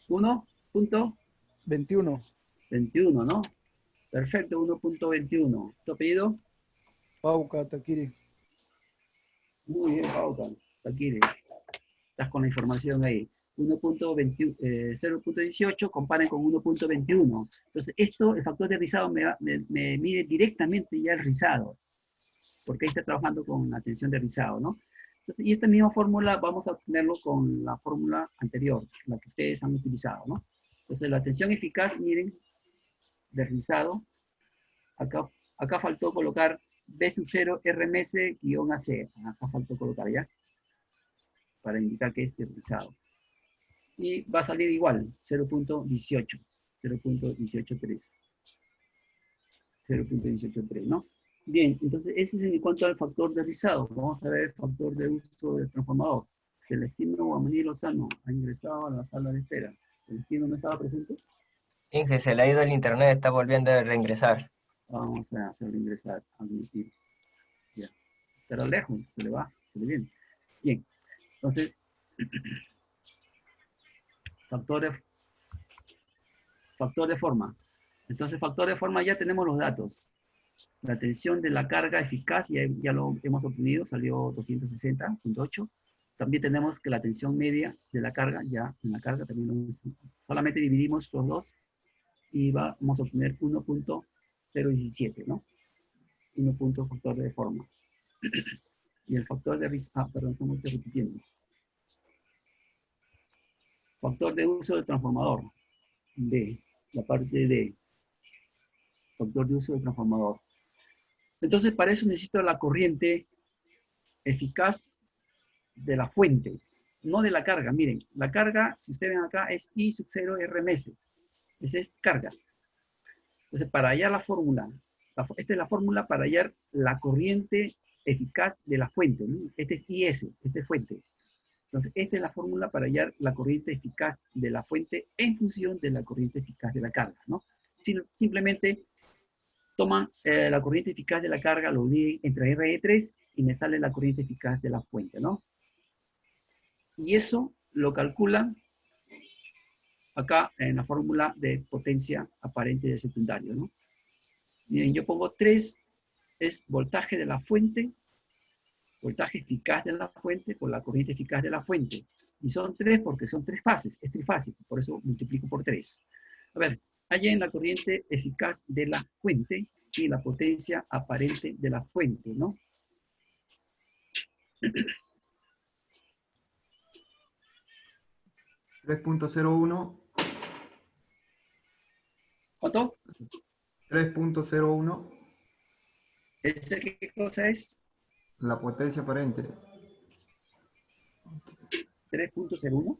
1.21, 21. ¿no? Perfecto, 1.21. ¿Tu apellido? Pauca Takiri. Muy bien, Pauca. Takiri. Estás con la información ahí. 0.18 comparen con 1.21. Entonces, esto, el factor de rizado me mide directamente ya el rizado, porque ahí está trabajando con la tensión de rizado, ¿no? Entonces, y esta misma fórmula vamos a obtenerlo con la fórmula anterior, la que ustedes han utilizado, ¿no? Entonces, la tensión eficaz, miren, de rizado, acá faltó colocar B sub 0 RMS-AC. Acá faltó colocar ya, para indicar que es de rizado. Y va a salir igual, 0.18, 0.183. 0.183, ¿no? Bien, entonces ese es en cuanto al factor de rizado. Vamos a ver el factor de uso del transformador. Celestino Guamaní Lozano ha ingresado a la sala de espera. ¿Celestino no estaba presente? Inge, se le ha ido el internet, está volviendo a reingresar. Vamos a hacerlo ingresar, admitir. Ya. Pero lejos, se le va, se le viene. Bien, entonces, factor de forma. Entonces, factor de forma ya tenemos los datos. La tensión de la carga eficaz ya lo hemos obtenido, salió 260.8. También tenemos que la tensión media de la carga, ya en la carga también solamente dividimos los dos y vamos a obtener 1.017, ¿no? 1 punto factor de forma. Y el factor de perdón, estamos repitiendo. Factor de uso del transformador. D, la parte D. Factor de uso del transformador. Entonces, para eso necesito la corriente eficaz de la fuente, no de la carga. Miren, la carga, si ustedes ven acá, es I sub 0 RMS. Esa es carga. Entonces, para hallar la fórmula, esta es la fórmula para hallar la corriente eficaz de la fuente, ¿no? Este es IS, esta es fuente. Entonces, esta es la fórmula para hallar la corriente eficaz de la fuente en función de la corriente eficaz de la carga, ¿no? Simplemente toman la corriente eficaz de la carga, lo dividen entre RE3 y me sale la corriente eficaz de la fuente, ¿no? Y eso lo calculan acá en la fórmula de potencia aparente de secundario, ¿no? Miren, yo pongo 3, es voltaje de la fuente, voltaje eficaz de la fuente por la corriente eficaz de la fuente. Y son 3 porque son 3 fases, es trifásico, por eso multiplico por 3. A ver, hallen la corriente eficaz de la fuente y la potencia aparente de la fuente, ¿no? 3.01, ¿Cuánto? 3.01, ¿Ese qué cosa es? la potencia aparente. 3.01.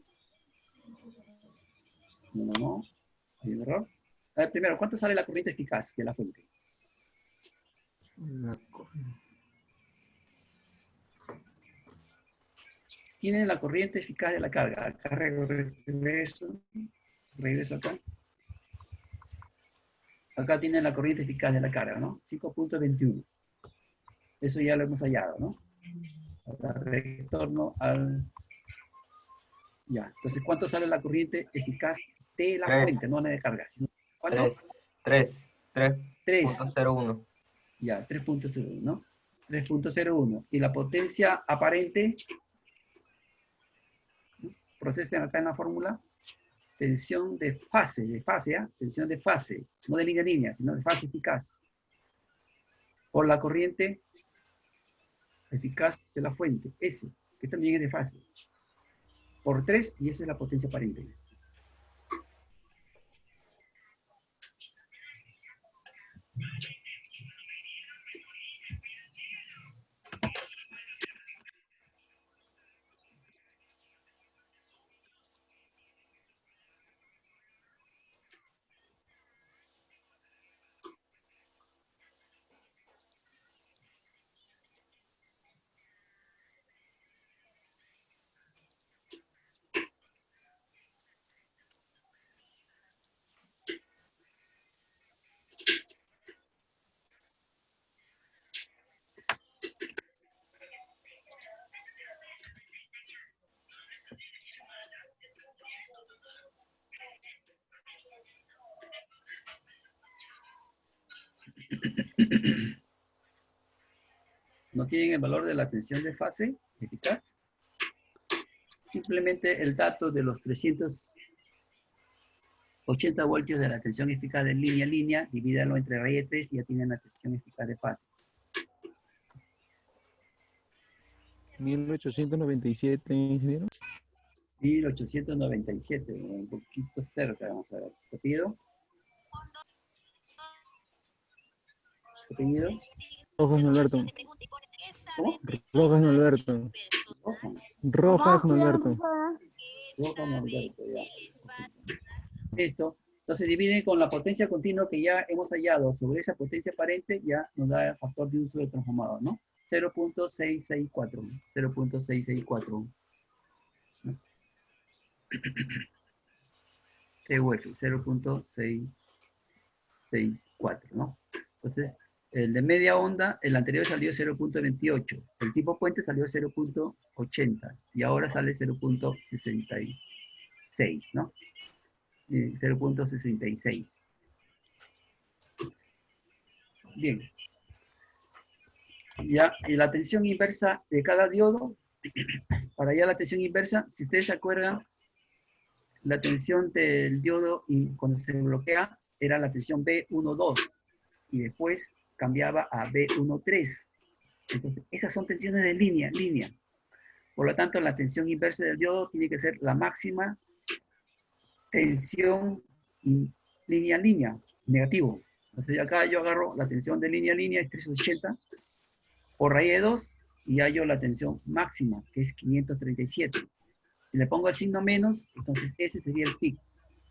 No. Hay un error. A ver, primero, ¿cuánto sale la corriente eficaz de la fuente? La corriente. Tiene la corriente eficaz de la carga. Acá regreso acá. Acá tiene la corriente eficaz de la carga, ¿no? 5.21. Eso ya lo hemos hallado, ¿no? Ahora retorno al... Ya, entonces, ¿cuánto sale la corriente eficaz de la Tres. fuente? No la de carga. Sino, ¿cuánto? 3. 3.01. Ya, 3.01, ¿no? 3.01. Y la potencia aparente, procesen acá en la fórmula, tensión de fase, ¿ah? Tensión de fase, no de línea a línea, sino de fase eficaz. Por la corriente eficaz de la fuente, S, que también es de fase. Por 3, y esa es la potencia aparente. ¿No tienen el valor de la tensión de fase eficaz? Simplemente el dato de los 380 voltios de la tensión eficaz de línea a línea, divídalo entre raíz de 3 y ya tienen la tensión eficaz de fase. 1897, ingeniero. 1897, un poquito cerca, vamos a ver. ¿Apellido? ¿Apellido? Rojas Norberto. ¿Cómo? Rojas Norberto. Rojas. Rojas Norberto. Rojas Norberto, ya. Listo. Entonces dividen con la potencia continua que ya hemos hallado sobre esa potencia aparente, ya nos da el factor de uso del transformador, ¿no? 0.664. 0.664. TUF, 0.664, ¿no? Entonces, el de media onda, el anterior salió 0.28. El tipo puente salió 0.80. Y ahora sale 0.66, ¿no? 0.66. Bien. Ya, y la tensión inversa de cada diodo, para allá la tensión inversa, si ustedes se acuerdan, la tensión del diodo y cuando se bloquea era la tensión B12 y después cambiaba a B13. Entonces, esas son tensiones de línea. Por lo tanto, la tensión inversa del diodo tiene que ser la máxima tensión línea, negativo. Entonces, acá yo agarro la tensión de línea, es 380, por raíz de 2, y hallo la tensión máxima, que es 537. Si le pongo el signo menos, entonces ese sería el pic,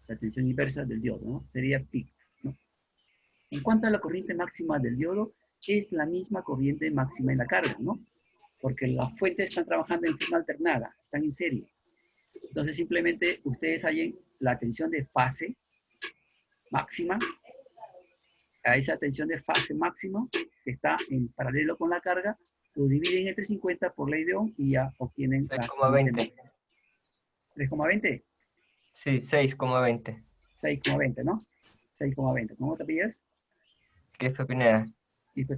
la tensión inversa del diodo, ¿no? Sería pic, ¿no? En cuanto a la corriente máxima del diodo, es la misma corriente máxima en la carga, ¿no? Porque las fuentes están trabajando en forma alternada, están en serie. Entonces simplemente ustedes hallen la tensión de fase máxima, a esa tensión de fase máxima que está en paralelo con la carga, lo dividen entre 50 por ley de Ohm y ya obtienen la corriente 6,20. máxima. 3,20. Sí, 6,20. 6,20, ¿no? 6,20. ¿Cómo te pides? ¿Qué es Pineda? Y pues,